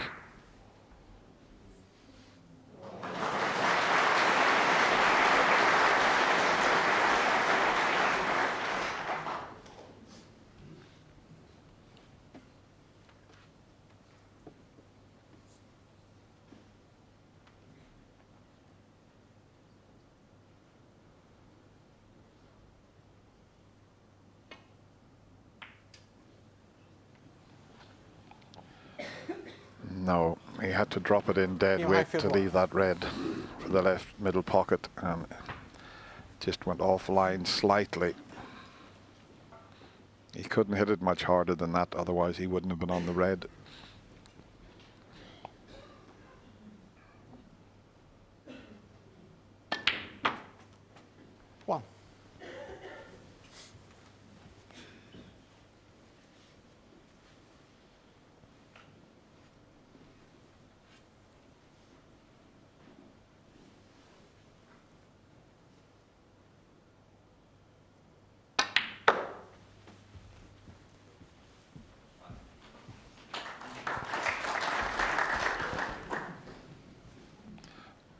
No, he had to drop it in dead Yeah, weight Highfield to one. leave that red for the left middle pocket, and just went offline slightly. He couldn't hit it much harder than that, otherwise he wouldn't have been on the red. One.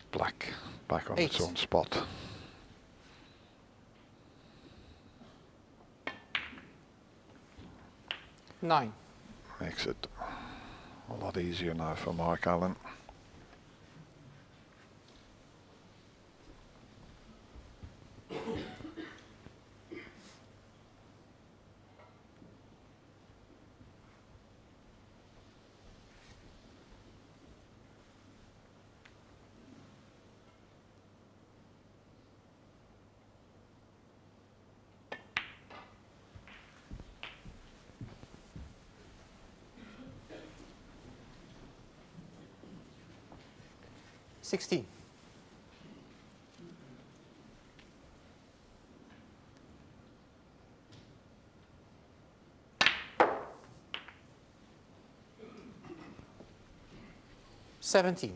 Black back on Eight. its own spot. Nine. Makes it a lot easier now for Mark Allen. $16. $17.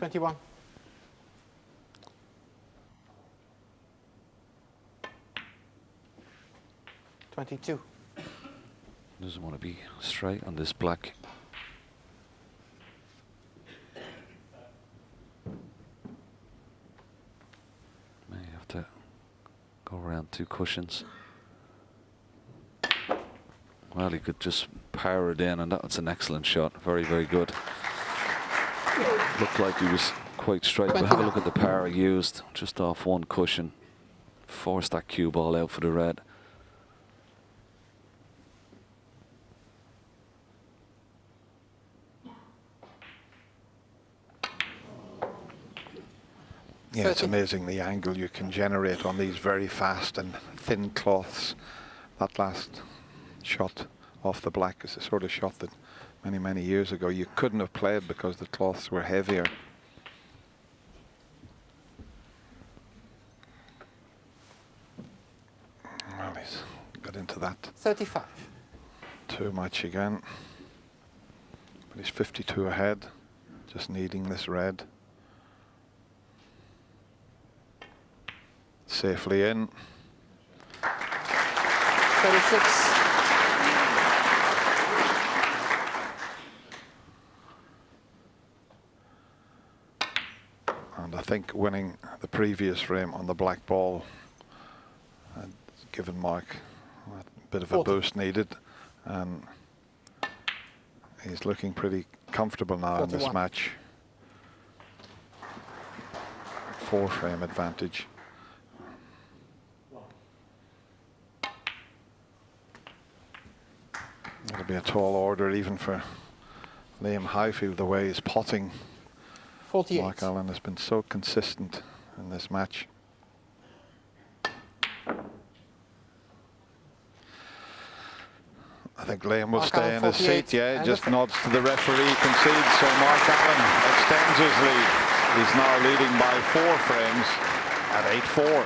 $21. $22. Doesn't want to be straight on this black. May have to go around two cushions. Well, he could just power it in, and that's an excellent shot. Very, very good. Looked like he was quite straight, but have a look at the power he used. Just off one cushion. Forced that cue ball out for the red. Yeah, it's amazing the angle you can generate on these very fast and thin cloths. That last shot off the black is the sort of shot that many, many years ago you couldn't have played because the cloths were heavier. Well, he's got into that 35. too much again. But he's 52 ahead, just needing this red. Safely in. 36. And I think winning the previous frame on the black ball had given Mark a bit of a 40. boost needed, and he's looking pretty comfortable now in this 41. match. 4 frame advantage. It'll be a tall order even for Liam Highfield, the way he's potting. 48. Mark Allen has been so consistent in this match. I think Liam will Mark stay Allen, in his 48, seat. Yeah, and just the- nods to the referee, concedes. So Mark Allen extends his lead. He's now leading by 4 frames at 8-4.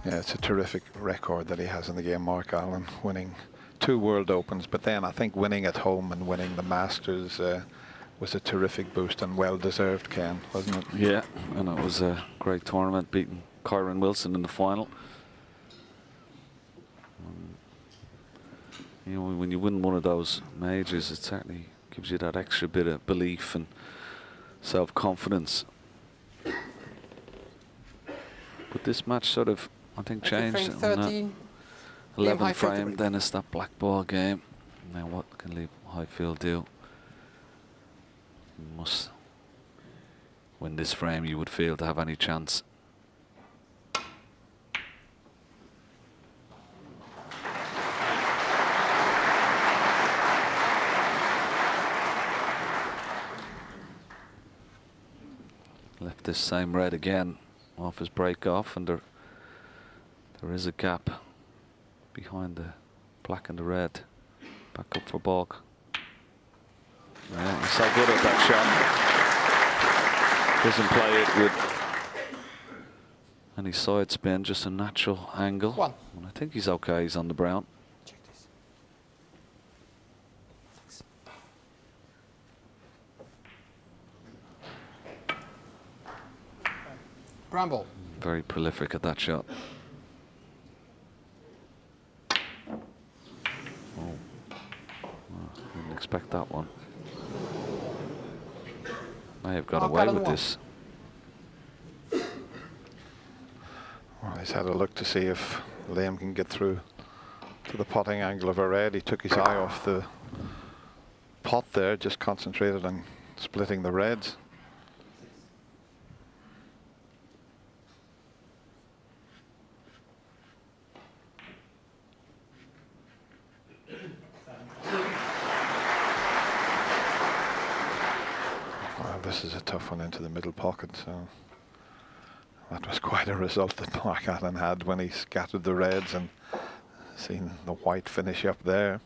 Yeah, it's a terrific record that he has in the game, Mark Allen, winning 2 World Opens, but then I think winning at home and winning the Masters was a terrific boost and well-deserved, Ken, wasn't it? Yeah, and it was a great tournament, beating Kyron Wilson in the final. You know, when you win one of those majors, it certainly gives you that extra bit of belief and self-confidence. But this match sort of, I think, changed. Frame on that 13. 11 Highfield to frame, win. then it's that black ball game. Now what can Liam Highfield do? He must win this frame, you would feel, to have any chance. Left this same red again off his break off, and there is a gap behind the black and the red. Back up for balk. Yeah, he's so good at that shot. Doesn't play it with any side spin, just a natural angle. 1. And I think he's okay. He's on the brown. Check this. Bramble. Very prolific at that shot. Oh, didn't expect that one. May have got Mark away Allen with won. this. Well, he's had a look to see if Liam can get through to the potting angle of a red. He took his eye off the pot there, just concentrated on splitting the reds. Well, this is a tough one into the middle pocket, so that was quite a result that Mark Allen had when he scattered the reds and seen the white finish up there.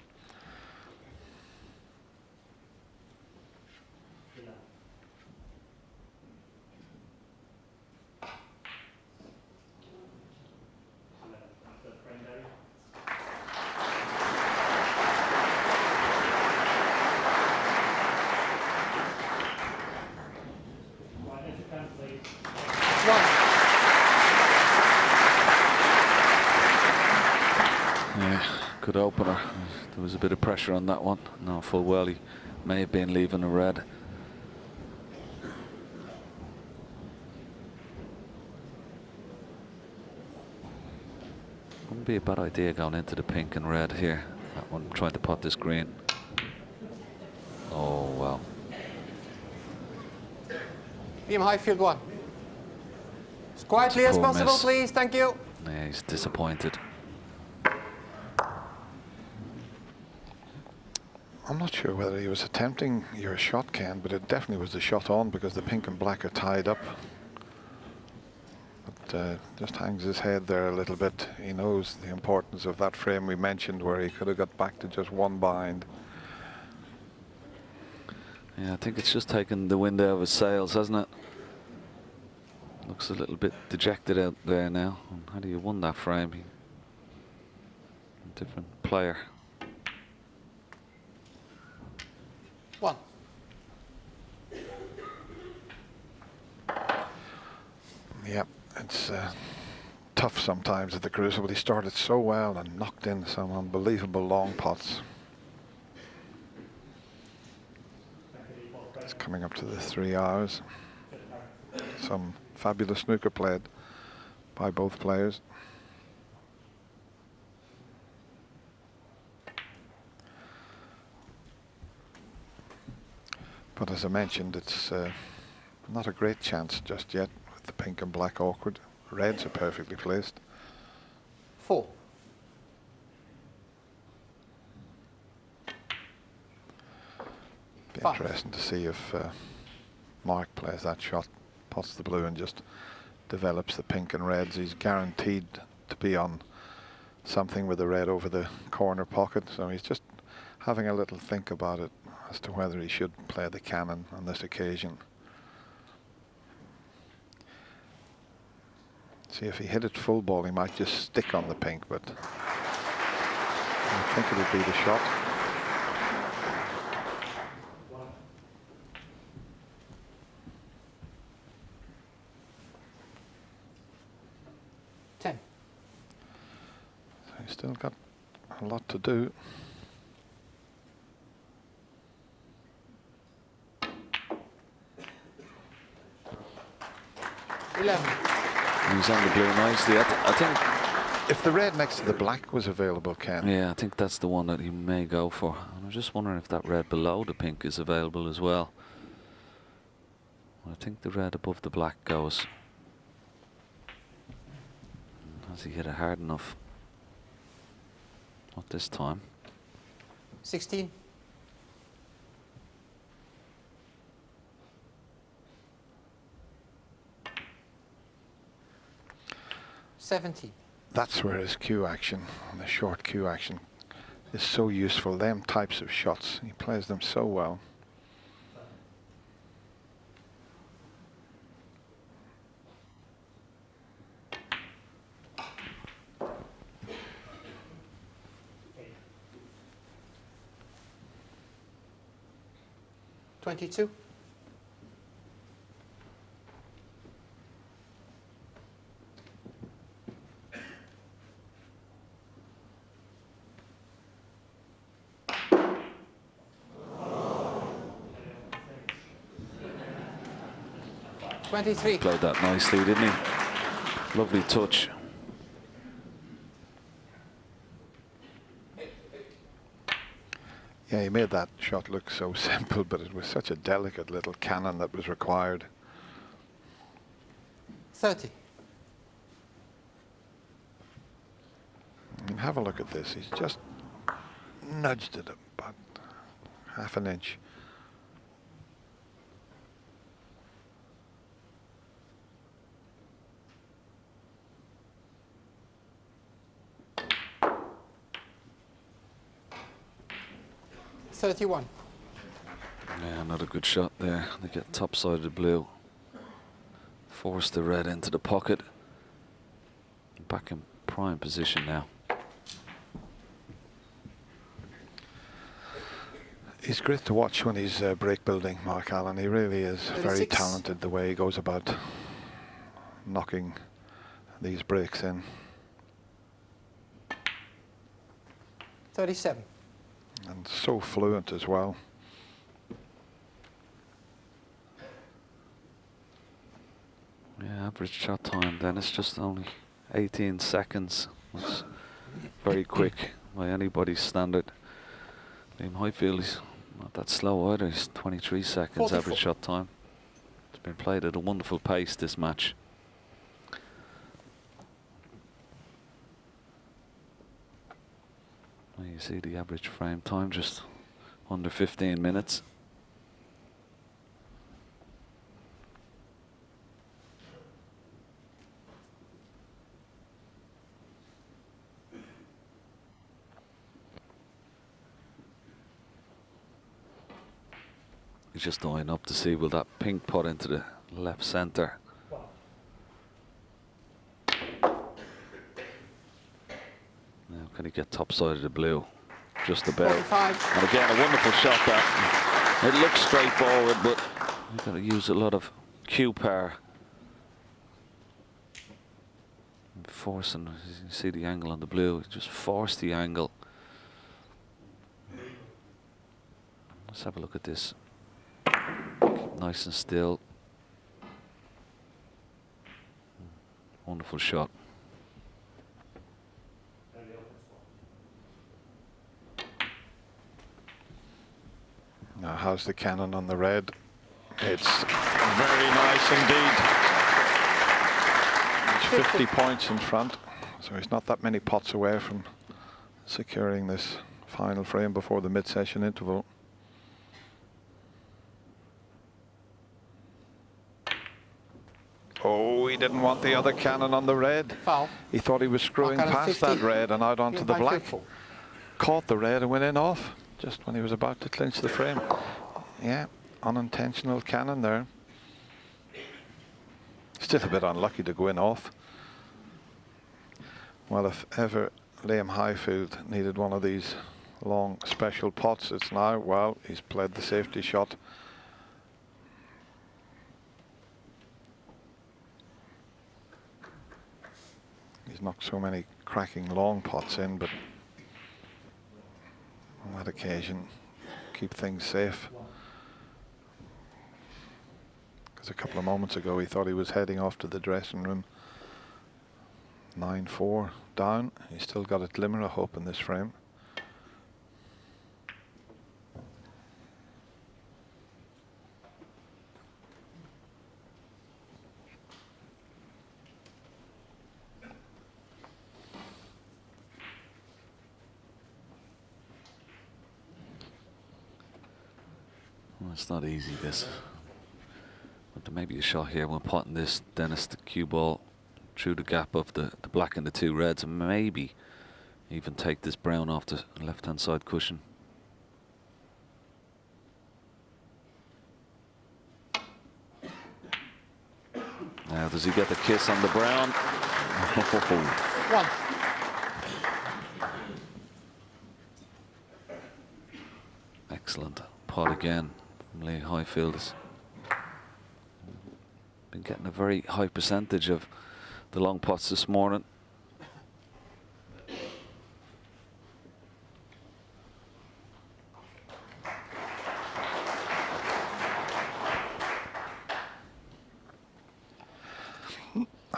good opener. There was a bit of pressure on that one. No, full well he may have been leaving a red. Wouldn't be a bad idea going into the pink and red here. That one trying to pot this green. Oh well. Liam Highfield 1. As quietly as Poor possible, miss. please. Thank you. Yeah, he's disappointed. I'm not sure whether he was attempting your shot, Ken, but it definitely was the shot on because the pink and black are tied up. But just hangs his head there a little bit. He knows the importance of that frame we mentioned where he could have got back to just one behind. Yeah, I think it's just taken the wind out of his sails, hasn't it? Looks a little bit dejected out there now. How do you win that frame? A different player. 1. Yep, it's tough sometimes at the Crucible. He started so well and knocked in some unbelievable long pots. It's coming up to the 3 hours. Some fabulous snooker played by both players. But as I mentioned, it's not a great chance just yet with the pink and black awkward. Reds are perfectly placed. 4. Be 5. interesting to see if Mark plays that shot, pots the blue and just develops the pink and reds. He's guaranteed to be on something with the red over the corner pocket, so he's just having a little think about it as to whether he should play the cannon on this occasion. See, if he hit it full ball, he might just stick on the pink, but I think it would be the shot. So he's still got a lot to do. He's on the blue nicely. I think if the red next to the black was available, Ken. Yeah, I think that's the one that he may go for. And I'm just wondering if that red below the pink is available as well. I think the red above the black goes. Has he hit it hard enough? Not this time. 16. 17. That's where his cue action, the short cue action, is so useful. Them types of shots, he plays them so well. $22. $23. Played that nicely, didn't he? Lovely touch. Yeah, he made that shot look so simple, but it was such a delicate little cannon that was required. 30. And have a look at this. He's just nudged it about half an inch. $31. Yeah, another good shot there. They get top side of the blue. Force the red into the pocket. Back in prime position now. He's great to watch when he's break building, Mark Allen. He really is very 36. talented the way he goes about knocking these breaks in. 37. And so fluent as well. Yeah, average shot time then it's just only 18 seconds. That's very quick by anybody's standard. Liam Highfield is not that slow either. He's 23 seconds 44. average shot time. It's been played at a wonderful pace this match. Well, you see the average frame time just under 15 minutes. He's just eyeing up to see will that pink putt into the left centre. Now can he get top side of the blue? Just about. 45. And again a wonderful shot that. It looks straightforward, but you've got to use a lot of cue power. Forcing, you see the angle on the blue, just force the angle. Let's have a look at this. Keep nice and still. Wonderful shot. Now how's the cannon on the red? It's very nice indeed. It's 50 points in front, so he's not that many pots away from securing this final frame before the mid-session interval. Oh, he didn't want the other cannon on the red. Foul. He thought he was screwing Cannon past 50. that red and out onto Liam the Highfield black. full. Caught the red and went in off just when he was about to clinch the frame. Yeah, unintentional cannon there. Still a bit unlucky to go in off. Well, if ever Liam Highfield needed one of these long special pots, it's now. Well, he's played the safety shot. He's knocked so many cracking long pots in, but on that occasion, keep things safe. Because a couple of moments ago, he thought he was heading off to the dressing room. 9-4 down. He's still got a glimmer of hope in this frame. Well, it's not easy this. But there may be a shot here when potting this Dennis the cue ball through the gap of the black and the two reds, and maybe even take this brown off the left hand side cushion. Now does he get the kiss on the brown? One. Excellent pot again from Liam Highfield. Has been getting a very high percentage of the long pots this morning.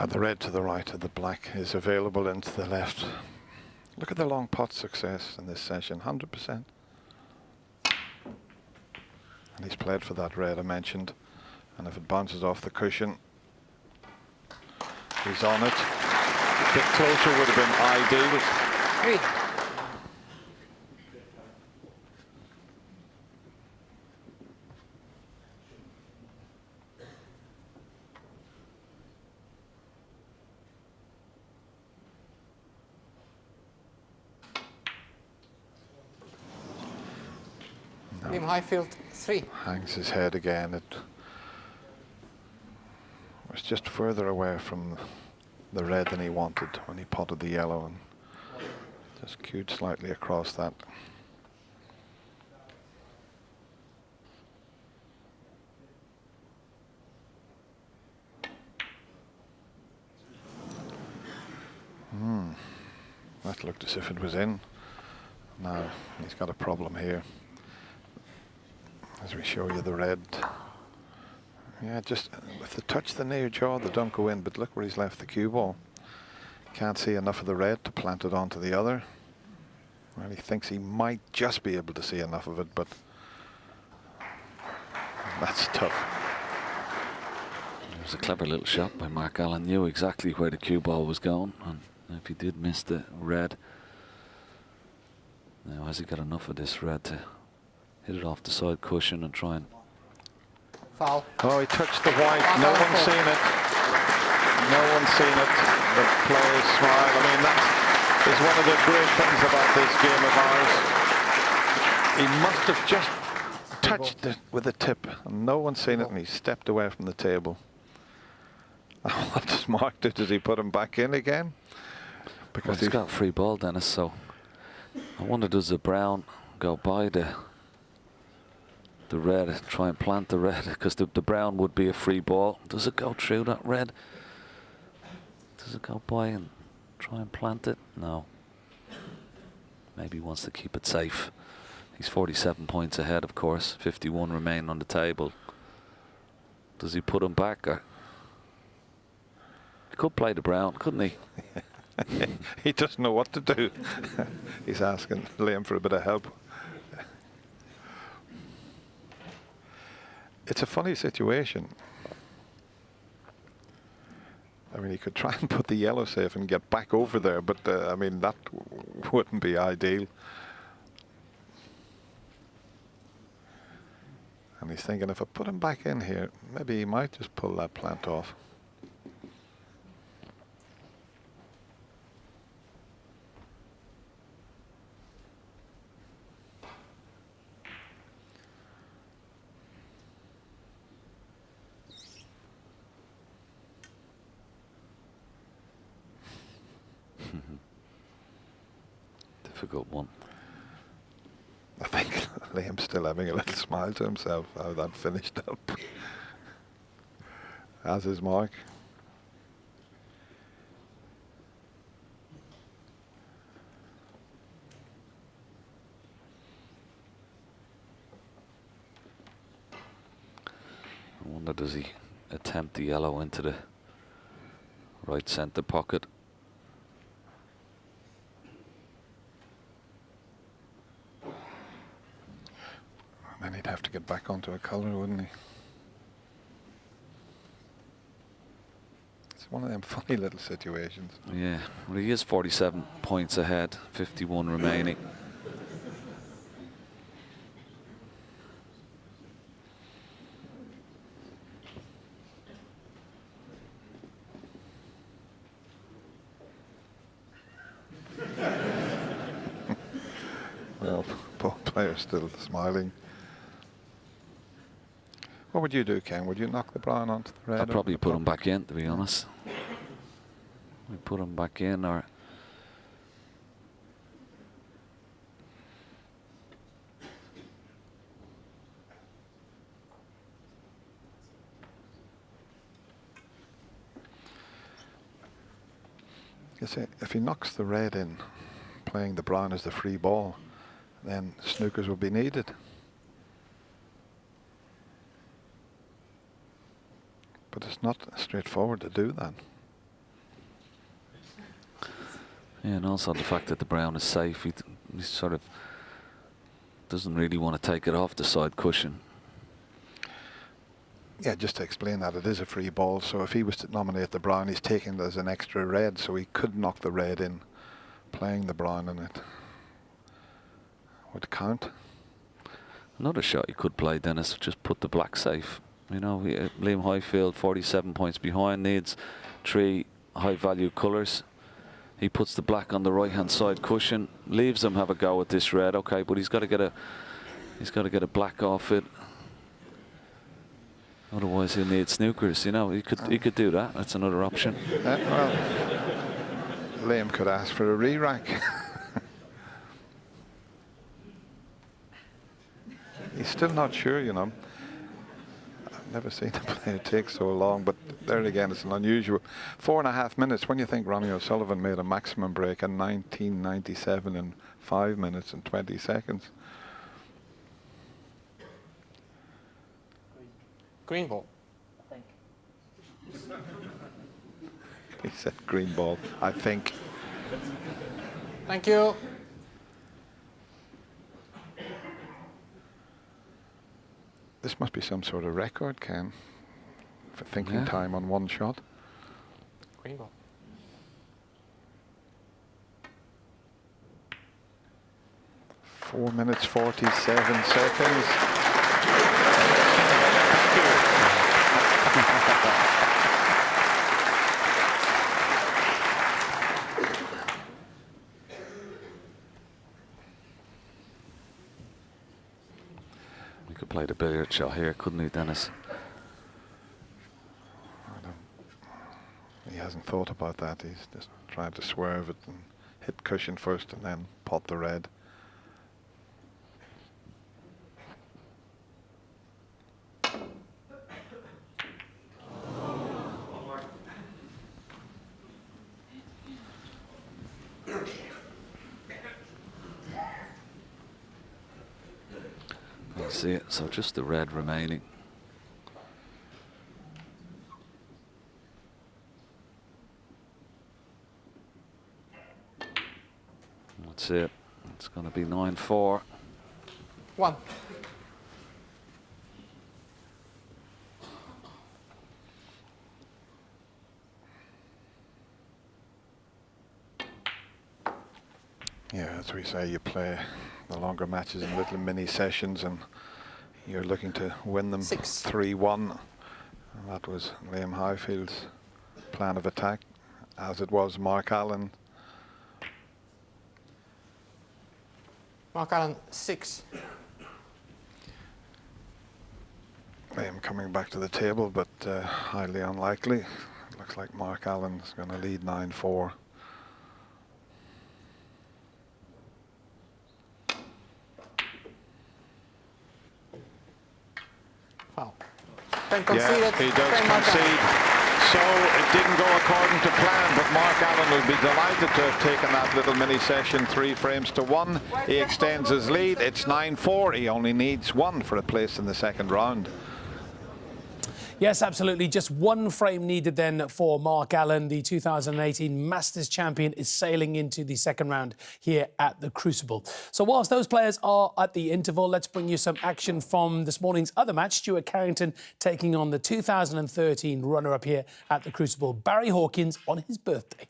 The red to the right of the black is available into the left. Look at the long pot success in this session, 100%. And he's played for that red I mentioned. And if it bounces off the cushion, he's on it. A bit closer would have been ideal. 3. Liam Highfield 3. Hangs his head again. It was just further away from the red than he wanted when he potted the yellow, and just cued slightly across that. That looked as if it was in. Now he's got a problem here. As we show you the red. Yeah, just with the touch the near jaw, they don't go in, but look where he's left the cue ball. Can't see enough of the red to plant it onto the other. Well, he thinks he might just be able to see enough of it, but that's tough. It was a clever little shot by Mark Allen. Knew exactly where the cue ball was going, and if he did miss the red, now has he got enough of this red to hit it off the side cushion and try and... Foul. Oh, he touched the white. No one's seen it. No one's seen it. The players smile. I mean, that is one of the great things about this game of ours. He must have just touched it with a tip, and no one's seen it, and he stepped away from the table. What does Mark do? Does he put him back in again? Because well, he's got a free ball, Dennis, so I wonder, does the brown go by the red, try and plant the red, because the brown would be a free ball. Does it go through that red? Does it go by and try and plant it? No. Maybe he wants to keep it safe. He's 47 points ahead, of course. 51 remain on the table. Does he put him back? Or he could play the brown, couldn't he? He doesn't know what to do. He's asking Liam for a bit of help. It's a funny situation. I mean, he could try and put the yellow safe and get back over there, but I mean, that wouldn't be ideal. And he's thinking, if I put him back in here, maybe he might just pull that plant off. Difficult one. I think Liam's still having a little smile to himself how that finished up. As is Mark. I wonder, does he attempt the yellow into the right centre pocket? Then he'd have to get back onto a colour, wouldn't he? It's one of them funny little situations. Yeah, well, he is 47 points ahead, 51 remaining. Well, both players still smiling. What would you do, Ken? Would you knock the brown onto the red? I'd probably put him back in, to be honest. We put him back in, or you see, if he knocks the red in, playing the brown as the free ball, then snookers will be needed. But it's not straightforward to do that. yeah, and also the fact that the brown is safe. He sort of doesn't really want to take it off the side cushion. Yeah, just to explain that, it is a free ball, so if he was to nominate the brown, he's taking it as an extra red, so he could knock the red in, playing the brown in it. Would count. Another shot you could play, Dennis, just put the black safe. You know, Liam Highfield, 47 points behind, needs 3 high-value colours. He puts the black on the right-hand side cushion, leaves him have a go at this red. Okay, but he's got to get a black off it. Otherwise, he'll need snookers. You know, he could do that. That's another option. Well, Liam could ask for a re-rack. He's still not sure, you know. Never seen a player take so long, but there again, it's an unusual 4.5 minutes. When you think Ronnie O'Sullivan made a maximum break in 1997 in 5 minutes and 20 seconds. Green ball. He said green ball, I think. Thank you. This must be some sort of record, Ken, for thinking Yeah. time on one shot. Green ball. Four minutes, 47 seconds. He could play the billiard shot here, couldn't he, Dennis? He hasn't thought about that. He's just tried to swerve it and hit cushion first and then pot the red. You see it, so just the red remaining. That's it. It's going to be 9-4. 1. Yeah, as we say, you play the longer matches in little mini sessions and you're looking to win them 6. 3-1. And that was Liam Highfield's plan of attack, as it was Mark Allen. Mark Allen, 6. Liam coming back to the table, but highly unlikely. Looks like Mark Allen's going to lead 9-4. Foul. Frame conceded. Yeah, he does Frame marked out. concede. So it didn't go according to plan, but Mark Allen will be delighted to have taken that little mini session 3 frames to 1. He extends his lead. It's 9-4. He only needs 1 for a place in the second round. Yes, absolutely. Just 1 frame needed then for Mark Allen. The 2018 Masters champion is sailing into the second round here at the Crucible. So whilst those players are at the interval, let's bring you some action from this morning's other match. Stuart Carrington taking on the 2013 runner-up here at the Crucible, Barry Hawkins, on his birthday.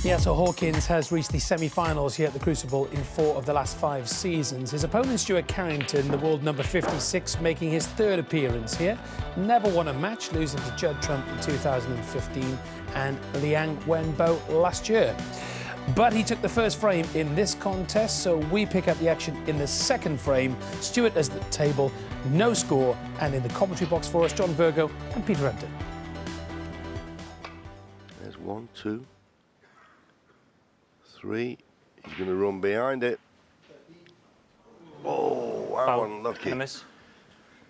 Yeah, so Hawkins has reached the semi-finals here at the Crucible in 4 of the last 5 seasons. His opponent, Stuart Carrington, the world number 56, making his 3rd appearance here. Never won a match, losing to Judd Trump in 2015 and Liang Wenbo last year. But he took the first frame in this contest, so we pick up the action in the second frame. Stuart is at the table, no score, and in the commentary box for us, John Virgo and Peter Hampton. There's 1, 2, 3. He's going to run behind it. Oh, how unlucky. Miss.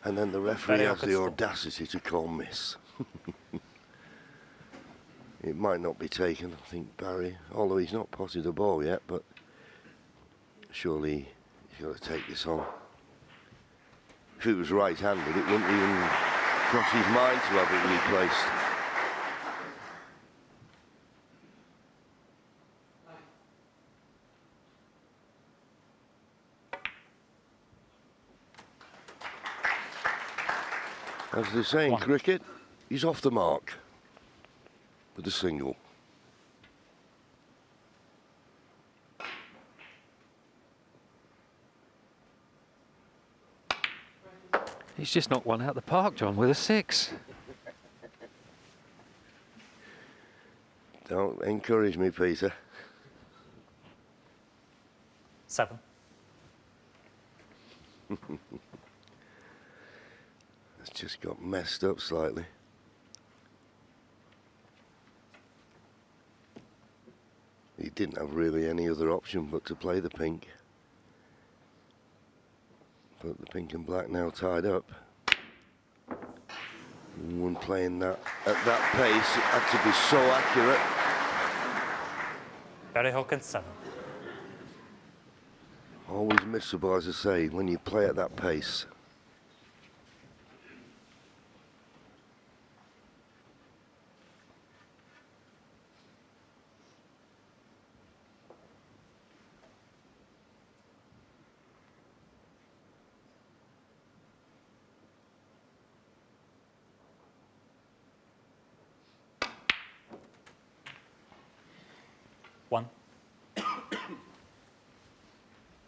And then the referee Very has the opposite. audacity to call miss. It might not be taken, I think, Barry, although he's not potted the ball yet, but surely he's got to take this on. If it was right-handed, it wouldn't even cross his mind to have it replaced. As they say in cricket, he's off the mark with a single. He's just knocked one out the park, John, with a 6. Don't encourage me, Peter. 7. It's just got messed up slightly. He didn't have really any other option but to play the pink. But the pink and black now tied up. When playing that at that pace, it had to be so accurate. Barry Hawkins, 7. Always missable, as I say, when you play at that pace.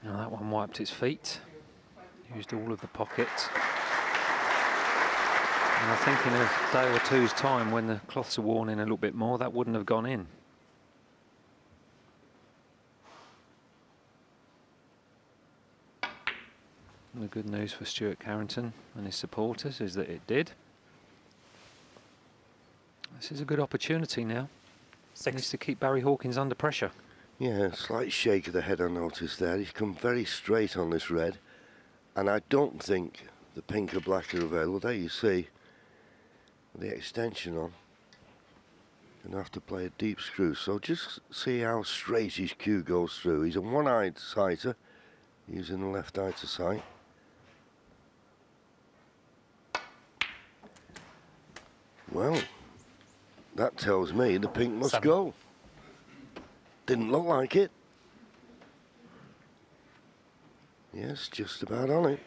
Now that one wiped its feet, used all of the pockets. And I think in a day or two's time, when the cloths are worn in a little bit more, that wouldn't have gone in. And the good news for Stuart Carrington and his supporters is that it did. This is a good opportunity now. 6. Needs to keep Barry Hawkins under pressure. Yeah, slight shake of the head I noticed there. He's come very straight on this red. And I don't think the pink or black are available. There you see the extension on. Gonna have to play a deep screw. So just see how straight his cue goes through. He's a one-eyed sighter, using the left eye to sight. Well, that tells me the pink must 7. go. Didn't look like it. Yes, just about on it.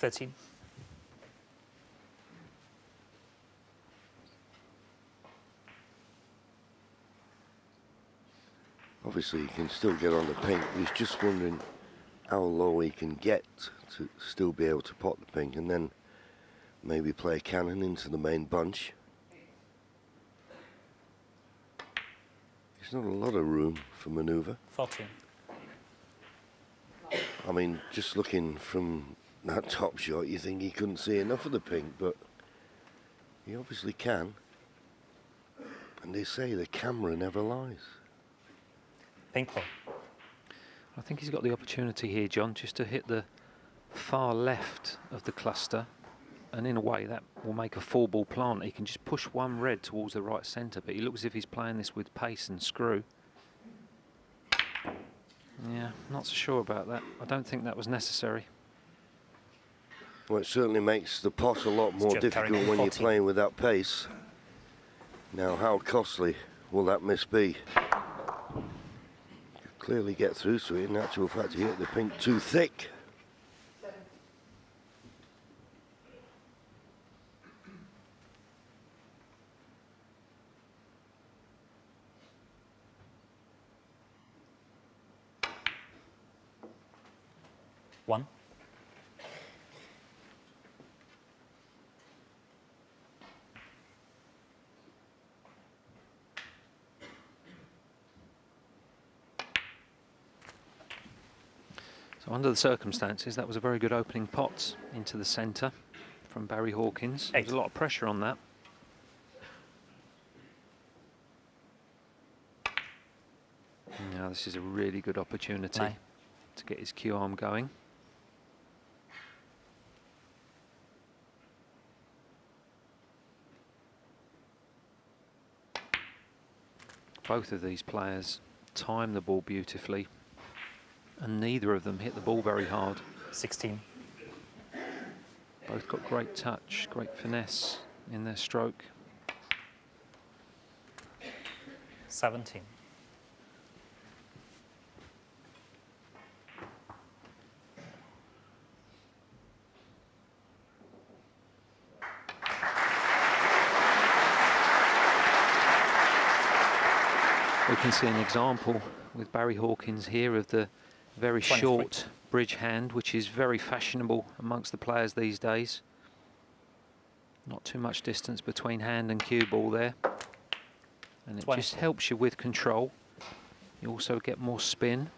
$13. Obviously, he can still get on the pink. He's just wondering how low he can get to still be able to pot the pink, and then maybe play a cannon into the main bunch. There's not a lot of room for manoeuvre. 14. I mean, just looking from that top shot, you think he couldn't see enough of the pink, but he obviously can. And they say the camera never lies. Pink ball. I think he's got the opportunity here, John, just to hit the far left of the cluster, and in a way that will make a 4-ball plant. He can just push one red towards the right centre, but he looks as if he's playing this with pace and screw. Yeah, not so sure about that. I don't think that was necessary. Well, it certainly makes the pot a lot more difficult when you're playing with that pace. Now, how costly will that miss be? You clearly get through to it. In actual fact, he hit the pink too thick. One. So under the circumstances, that was a very good opening pot into the centre from Barry Hawkins. There's a lot of pressure on that. Now this is a really good opportunity to get his cue arm going. both of these players time the ball beautifully, and neither of them hit the ball very hard. 16. Both got great touch, great finesse in their stroke. 17. We can see an example with Barry Hawkins here of the very 23. short bridge hand, which is very fashionable amongst the players these days. Not too much distance between hand and cue ball there. And it 20. just helps you with control. You also get more spin.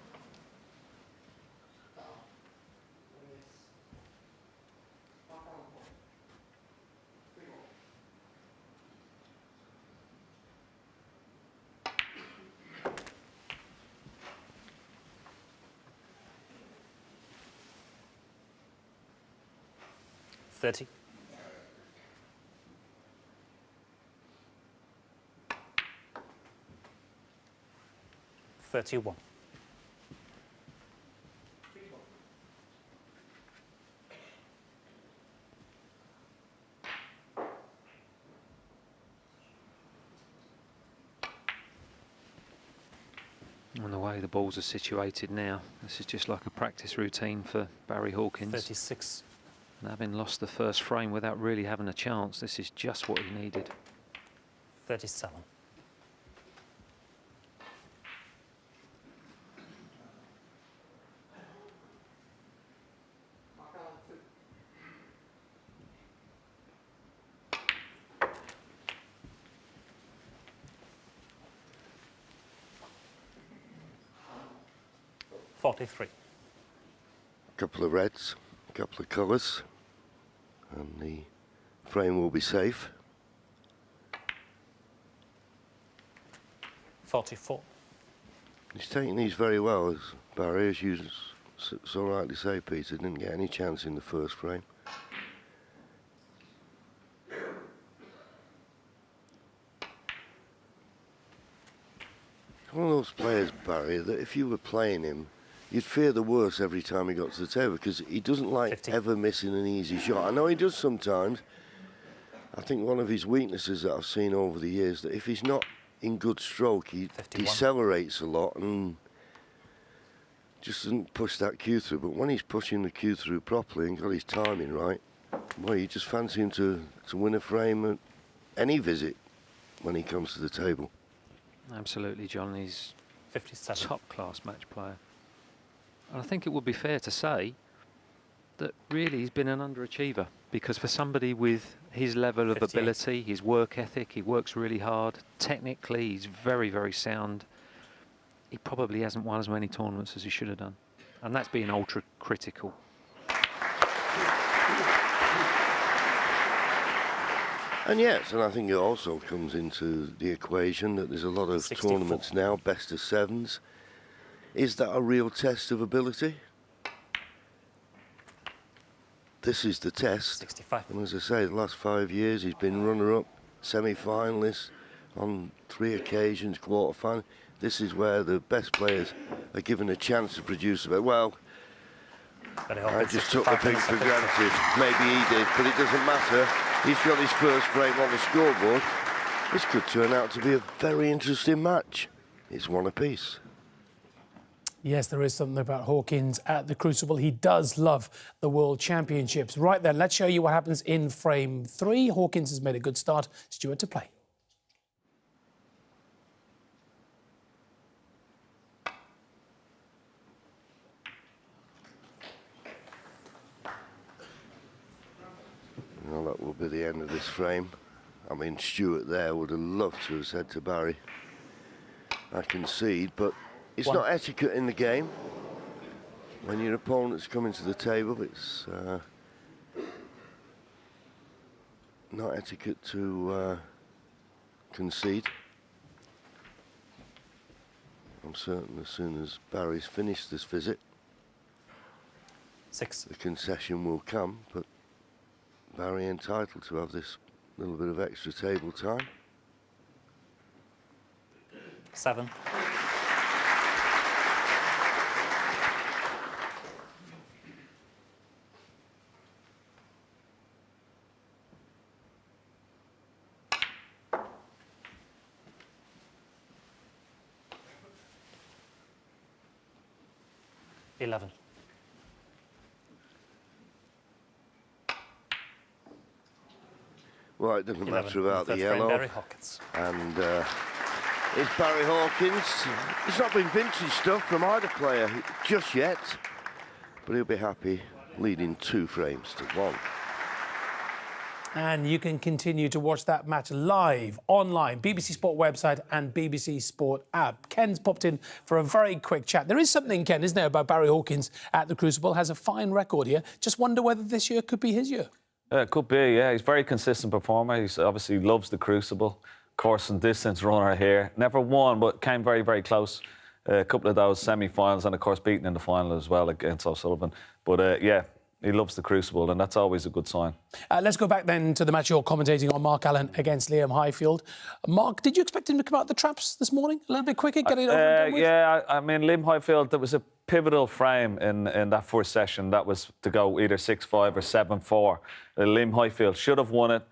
$30. 31. And the way the balls are situated now, this is just like a practice routine for Barry Hawkins. 36. And having lost the first frame without really having a chance, this is just what he needed. 37. $43. Couple of reds, couple of colours, and the frame will be safe. 44. He's taking these very well, as Barry, as you so rightly say, Peter, didn't get any chance in the first frame. One of those players, Barry, that if you were playing him, you'd fear the worst every time he got to the table, because he doesn't like 50. ever missing an easy shot. I know he does sometimes. I think one of his weaknesses that I've seen over the years, that if he's not in good stroke, he 51. decelerates a lot and just doesn't push that cue through. But when he's pushing the cue through properly and got his timing right, well, you just fancy him to win a frame at any visit when he comes to the table. Absolutely, John. He's 57. top-class match player. And I think it would be fair to say that really he's been an underachiever, because for somebody with his level of 58. ability, his work ethic, he works really hard. Technically, he's very, very sound. He probably hasn't won as many tournaments as he should have done. And that's being ultra-critical. And yes, and I think it also comes into the equation that there's a lot of 64. tournaments now, best of sevens. Is that a real test of ability? This is the test. 65. And as I say, the last 5 years he's been runner-up, semi-finalist on 3 occasions, quarter-final. This is where the best players are given a chance to produce a bit. Well, I just took the pink for granted. Maybe he did, but it doesn't matter. He's got his first frame on the scoreboard. This could turn out to be a very interesting match. It's one apiece. Yes, there is something about Hawkins at the Crucible. He does love the World Championships. Right then, let's show you what happens in frame 3. Hawkins has made a good start. Stuart to play. Well, that will be the end of this frame. I mean, Stuart there would have loved to have said to Barry, I concede, but it's not etiquette in the game. When your opponent's coming to the table, it's not etiquette to concede. I'm certain as soon as Barry's finished this visit, 6. the concession will come, but Barry entitled to have this little bit of extra table time. 7. $11. Well, it doesn't 11. matter about the Third frame, yellow. Barry Hawkins. And it's Barry Hawkins. It's not been vintage stuff from either player just yet, but he'll be happy leading 2 frames to 1. And you can continue to watch that match live online, BBC Sport website and BBC Sport app. Ken's popped in for a very quick chat. There is something, Ken, isn't there, about Barry Hawkins at the Crucible? Has a fine record here. Just wonder whether this year could be his year. It could be, yeah. He's a very consistent performer. He's obviously loves the Crucible. Course and distance runner here. Never won, but came very, very close. A couple of those semi-finals and, of course, beaten in the final as well against O'Sullivan. But, yeah, he loves the Crucible, and that's always a good sign. Let's go back then to the match you're commentating on, Mark Allen against Liam Highfield. Mark, did you expect him to come out the traps this morning a little bit quicker, get it over and done with? Yeah, I mean, Liam Highfield, there was a pivotal frame in that first session. That was to go either 6-5 or 7-4. Liam Highfield should have won it.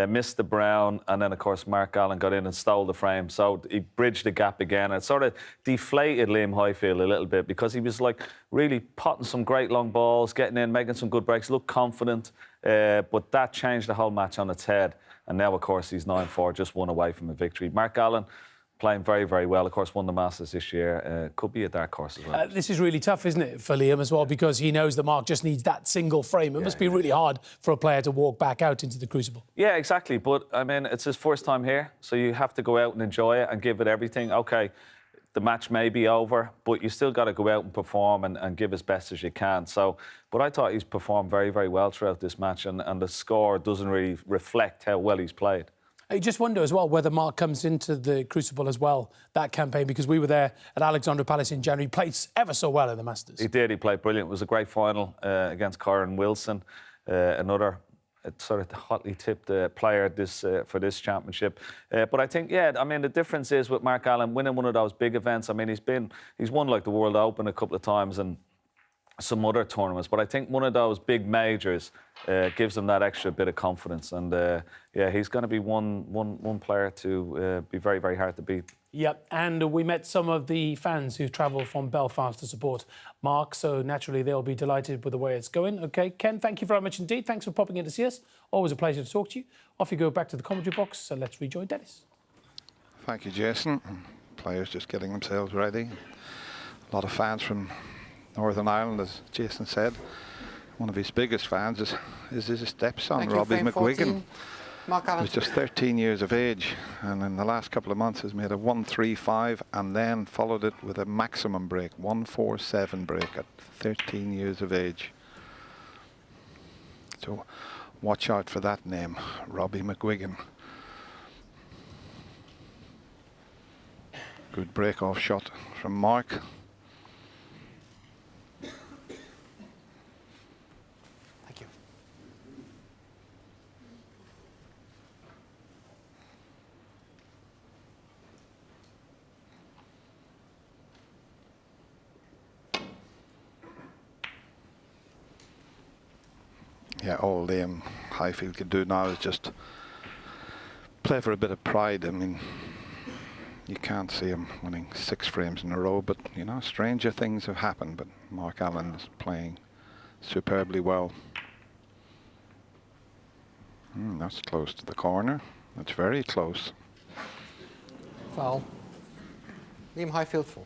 Missed the brown, and then, of course, Mark Allen got in and stole the frame. So he bridged the gap again. It sort of deflated Liam Highfield a little bit because he was, like, really potting some great long balls, getting in, making some good breaks, looked confident. But that changed the whole match on its head. And now, of course, he's 9-4, just 1 away from a victory. Mark Allen playing very, very well. Of course, won the Masters this year. Could be a dark horse as well. This is really tough, isn't it, for Liam as well, because he knows that Mark just needs that single frame. It must be really hard for a player to walk back out into the Crucible. Yeah, exactly. But, I mean, it's his first time here, so you have to go out and enjoy it and give it everything. OK, the match may be over, but you still got to go out and perform and give as best as you can. So, but I thought he's performed very, very well throughout this match, and the score doesn't really reflect how well he's played. I just wonder as well whether Mark comes into the Crucible as well, that campaign, because we were there at Alexandra Palace in January. He played ever so well in the Masters. He did. He played brilliant. It was a great final against Kyron Wilson, another sort of hotly tipped player for this championship. But I think, yeah, I mean, the difference is with Mark Allen winning one of those big events. I mean, he's won like the World Open a couple of times and some other tournaments, but I think one of those big majors gives him that extra bit of confidence, and yeah, he's going to be one player to be very, very hard to beat. Yep, and we met some of the fans who travelled from Belfast to support Mark, so naturally they'll be delighted with the way it's going. OK, Ken, thank you very much indeed. Thanks for popping in to see us. Always a pleasure to talk to you. Off you go back to the commentary box, so let's rejoin Dennis. Thank you, Jason. Players just getting themselves ready. A lot of fans from Northern Ireland, as Jason said. One of his biggest fans is his stepson, Robbie McGuigan. Mark Allen. He's just 13 years of age, and in the last couple of months has made a 1-3-5 and then followed it with a maximum break, 1-4-7 break at 13 years of age. So watch out for that name, Robbie McGuigan. Good break-off shot from Mark. Yeah, all Liam Highfield can do now is just play for a bit of pride. I mean, you can't see him winning 6 frames in a row, but, you know, stranger things have happened. But Mark Allen is playing superbly well. That's close to the corner. That's very close. Foul. Liam Highfield 4.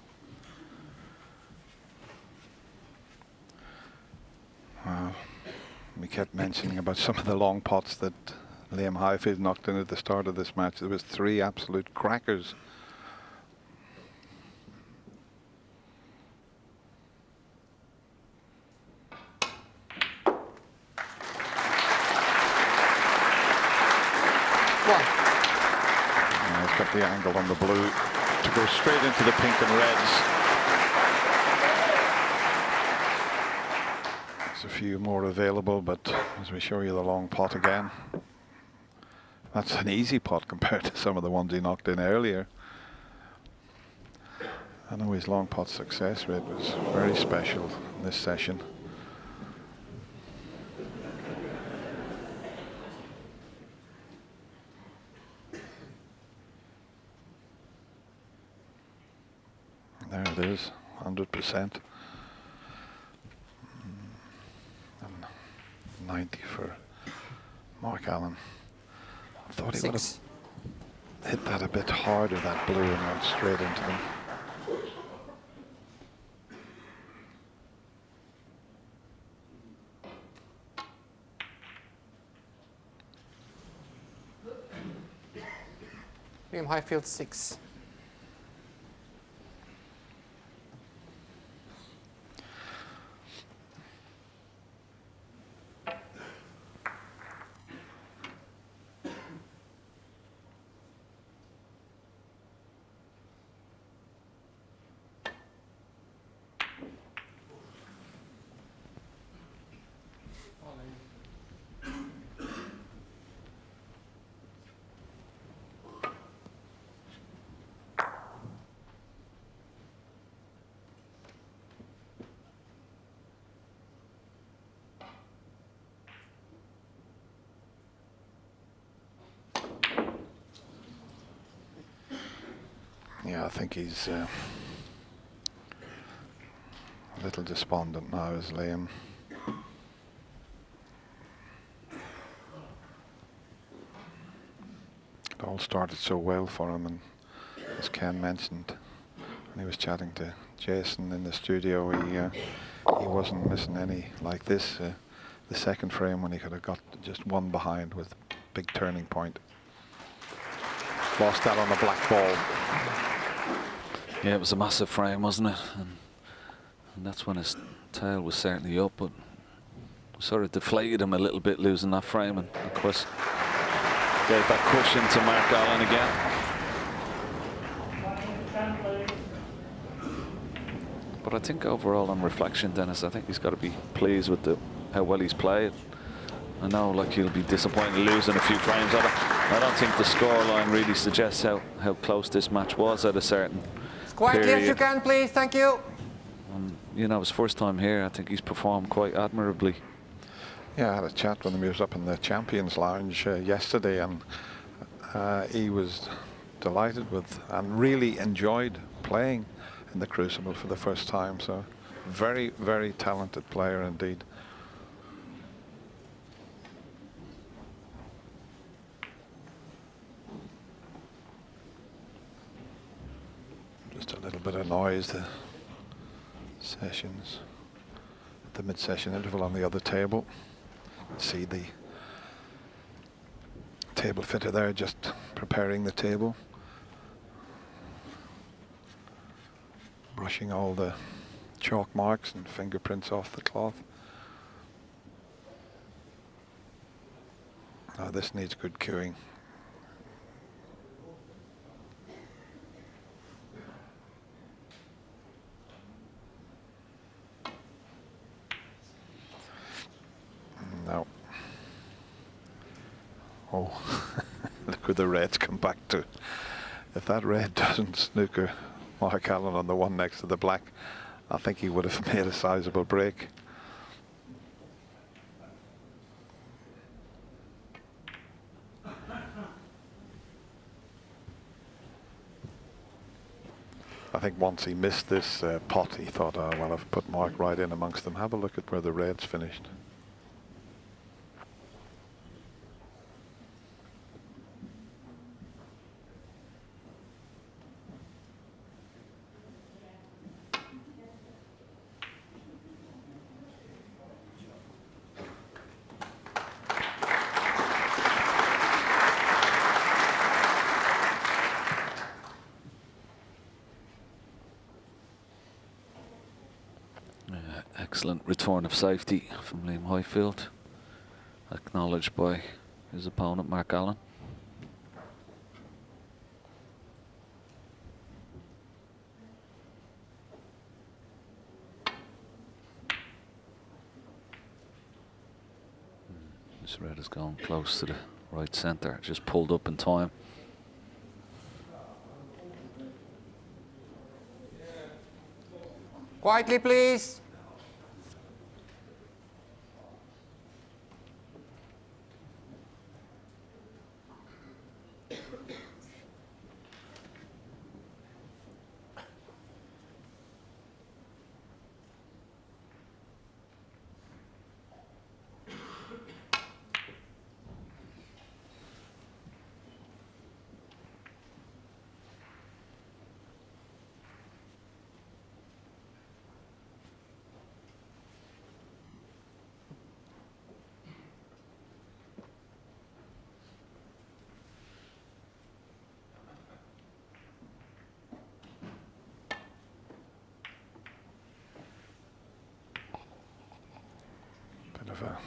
Wow. We kept mentioning about some of the long pots that Liam Highfield knocked in at the start of this match. There was 3 absolute crackers. He's got the angle on the blue to go straight into the pink and reds. A few more available, but as we show you the long pot again, that's an easy pot compared to some of the ones he knocked in earlier. I know his long pot success rate was very special in this session. There it is, 100%. And 90 for Mark Allen. I thought he would have hit that a bit harder, that blue, and went straight into them. Liam Highfield 6. Yeah, I think he's a little despondent now, is Liam. It all started so well for him, and as Ken mentioned when he was chatting to Jason in the studio, he wasn't missing any like this. The second frame when he could have got just one behind with big turning point. Lost that on the black ball. Yeah, it was a massive frame, wasn't it? And that's when his tail was certainly up, but sort of deflated him a little bit losing that frame, and of course gave that cushion to Mark Allen again. But I think overall, on reflection, Dennis, I think he's got to be pleased with how well he's played. I know, like, he'll be disappointed losing a few frames. I don't think the scoreline really suggests how close this match was at a certain Quietly as you can, please. Thank you. You know, his first time here, I think he's performed quite admirably. Yeah, I had a chat with him. He was up in the Champions Lounge yesterday, and he was delighted with and really enjoyed playing in the Crucible for the first time. So, very, very talented player indeed. Just a little bit of noise, the sessions, the mid-session interval on the other table. See the table fitter there just preparing the table, brushing all the chalk marks and fingerprints off the cloth. Now this needs good cueing. No. Oh, look where the reds come back to. If that red doesn't snooker Mark Allen on the one next to the black, I think he would have made a sizable break. I think once he missed this pot, he thought, oh, well, I've put Mark right in amongst them. Have a look at where the reds finished. Excellent return of safety from Liam Highfield, acknowledged by his opponent Mark Allen. This red is going close to the right centre, just pulled up in time. Quietly, please. Bit of a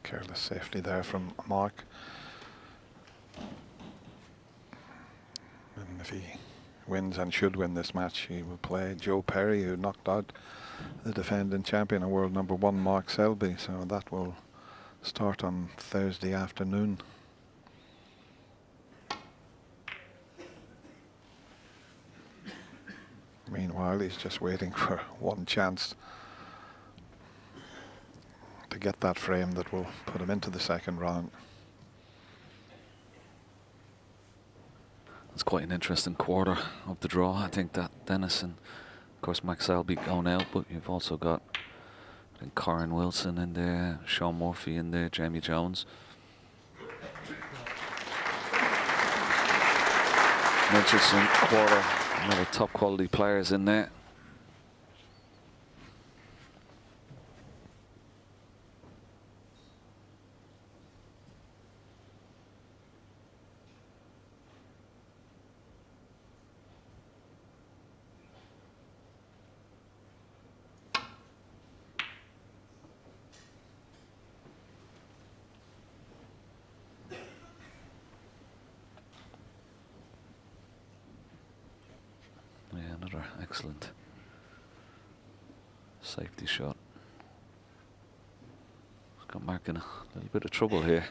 careless safety there from Mark. And if he wins and should win this match, he will play Joe Perry, who knocked out the defending champion and world number 1 Mark Selby. So that will start on Thursday afternoon. Meanwhile, he's just waiting for one chance to get that frame that will put him into the second round. It's quite an interesting quarter of the draw. I think that Dennis and, of course, Max Selby going out, but you've also got, I think, Corin Wilson in there, Sean Murphy in there, Jamie Jones. Mitchelson quarter, another top quality players in there. Another excellent safety shot. It's got Mark in a little bit of trouble here.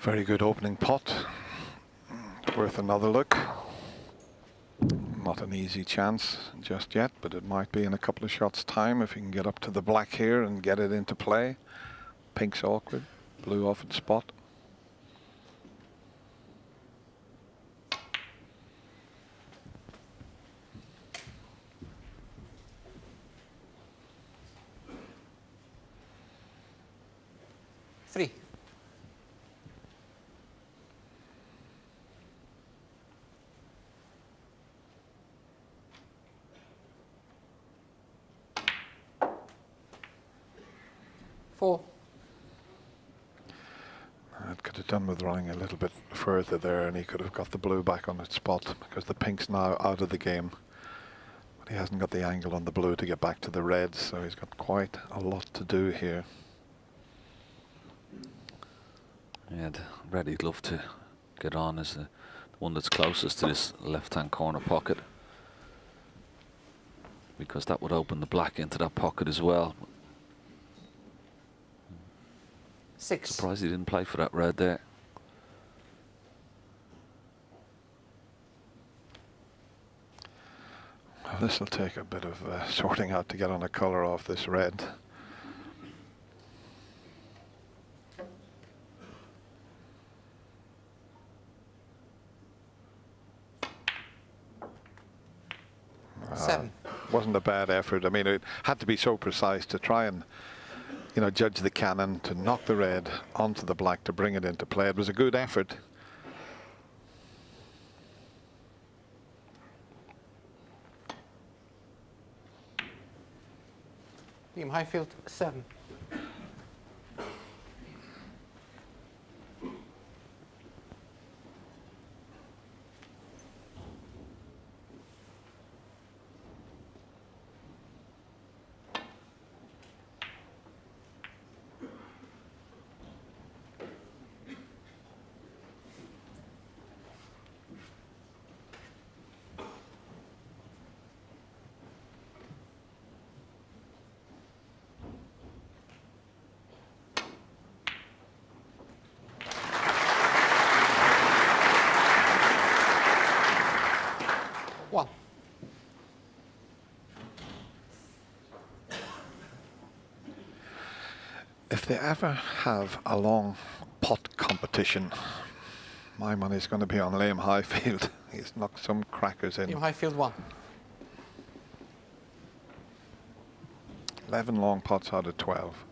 Very good opening pot. Worth another look. Not an easy chance just yet, but it might be in a couple of shots' time if he can get up to the black here and get it into play. Pink's awkward, blue off its spot. Three. Four. It could have done with running a little bit further there, and he could have got the blue back on its spot, because the pink's now out of the game. But he hasn't got the angle on the blue to get back to the reds, so he's got quite a lot to do here. Yeah, the red he'd love to get on is the one that's closest to this left-hand corner pocket, because that would open the black into that pocket as well. Six. Surprised he didn't play for that red there. Well, this will take a bit of sorting out to get on a colour off this red. 7. Wasn't a bad effort. I mean, it had to be so precise to try and, you know, judge the cannon, to knock the red onto the black, to bring it into play. It was a good effort. Team Highfield 7. One. If they ever have a long pot competition, my money's going to be on Liam Highfield. He's knocked some crackers in. Team Highfield 1. 11 long pots out of 12.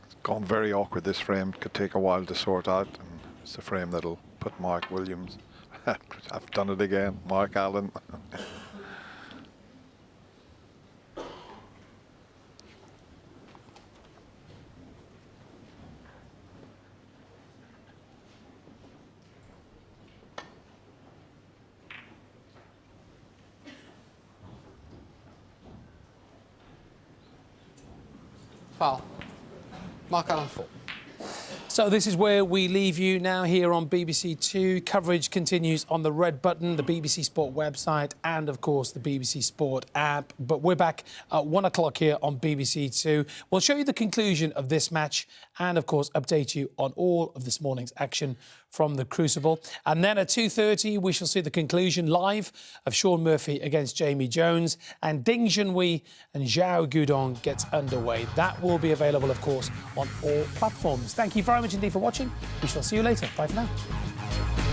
It's gone very awkward, this frame. Could take a while to sort out, and it's the frame that'll put Mark Williams. I've done it again, Mark Allen. Foul. Mark Allen 4. So this is where we leave you now here on BBC Two. Coverage continues on the red button, the BBC Sport website, and of course the BBC Sport app. But we're back at 1 o'clock here on BBC Two. We'll show you the conclusion of this match and of course update you on all of this morning's action from the Crucible. And then at 2:30 we shall see the conclusion live of Sean Murphy against Jamie Jones, and Ding Junhui and Zhao Gudong gets underway. That will be available of course on all platforms. Thank you very much indeed for watching. We shall see you later. Bye for now.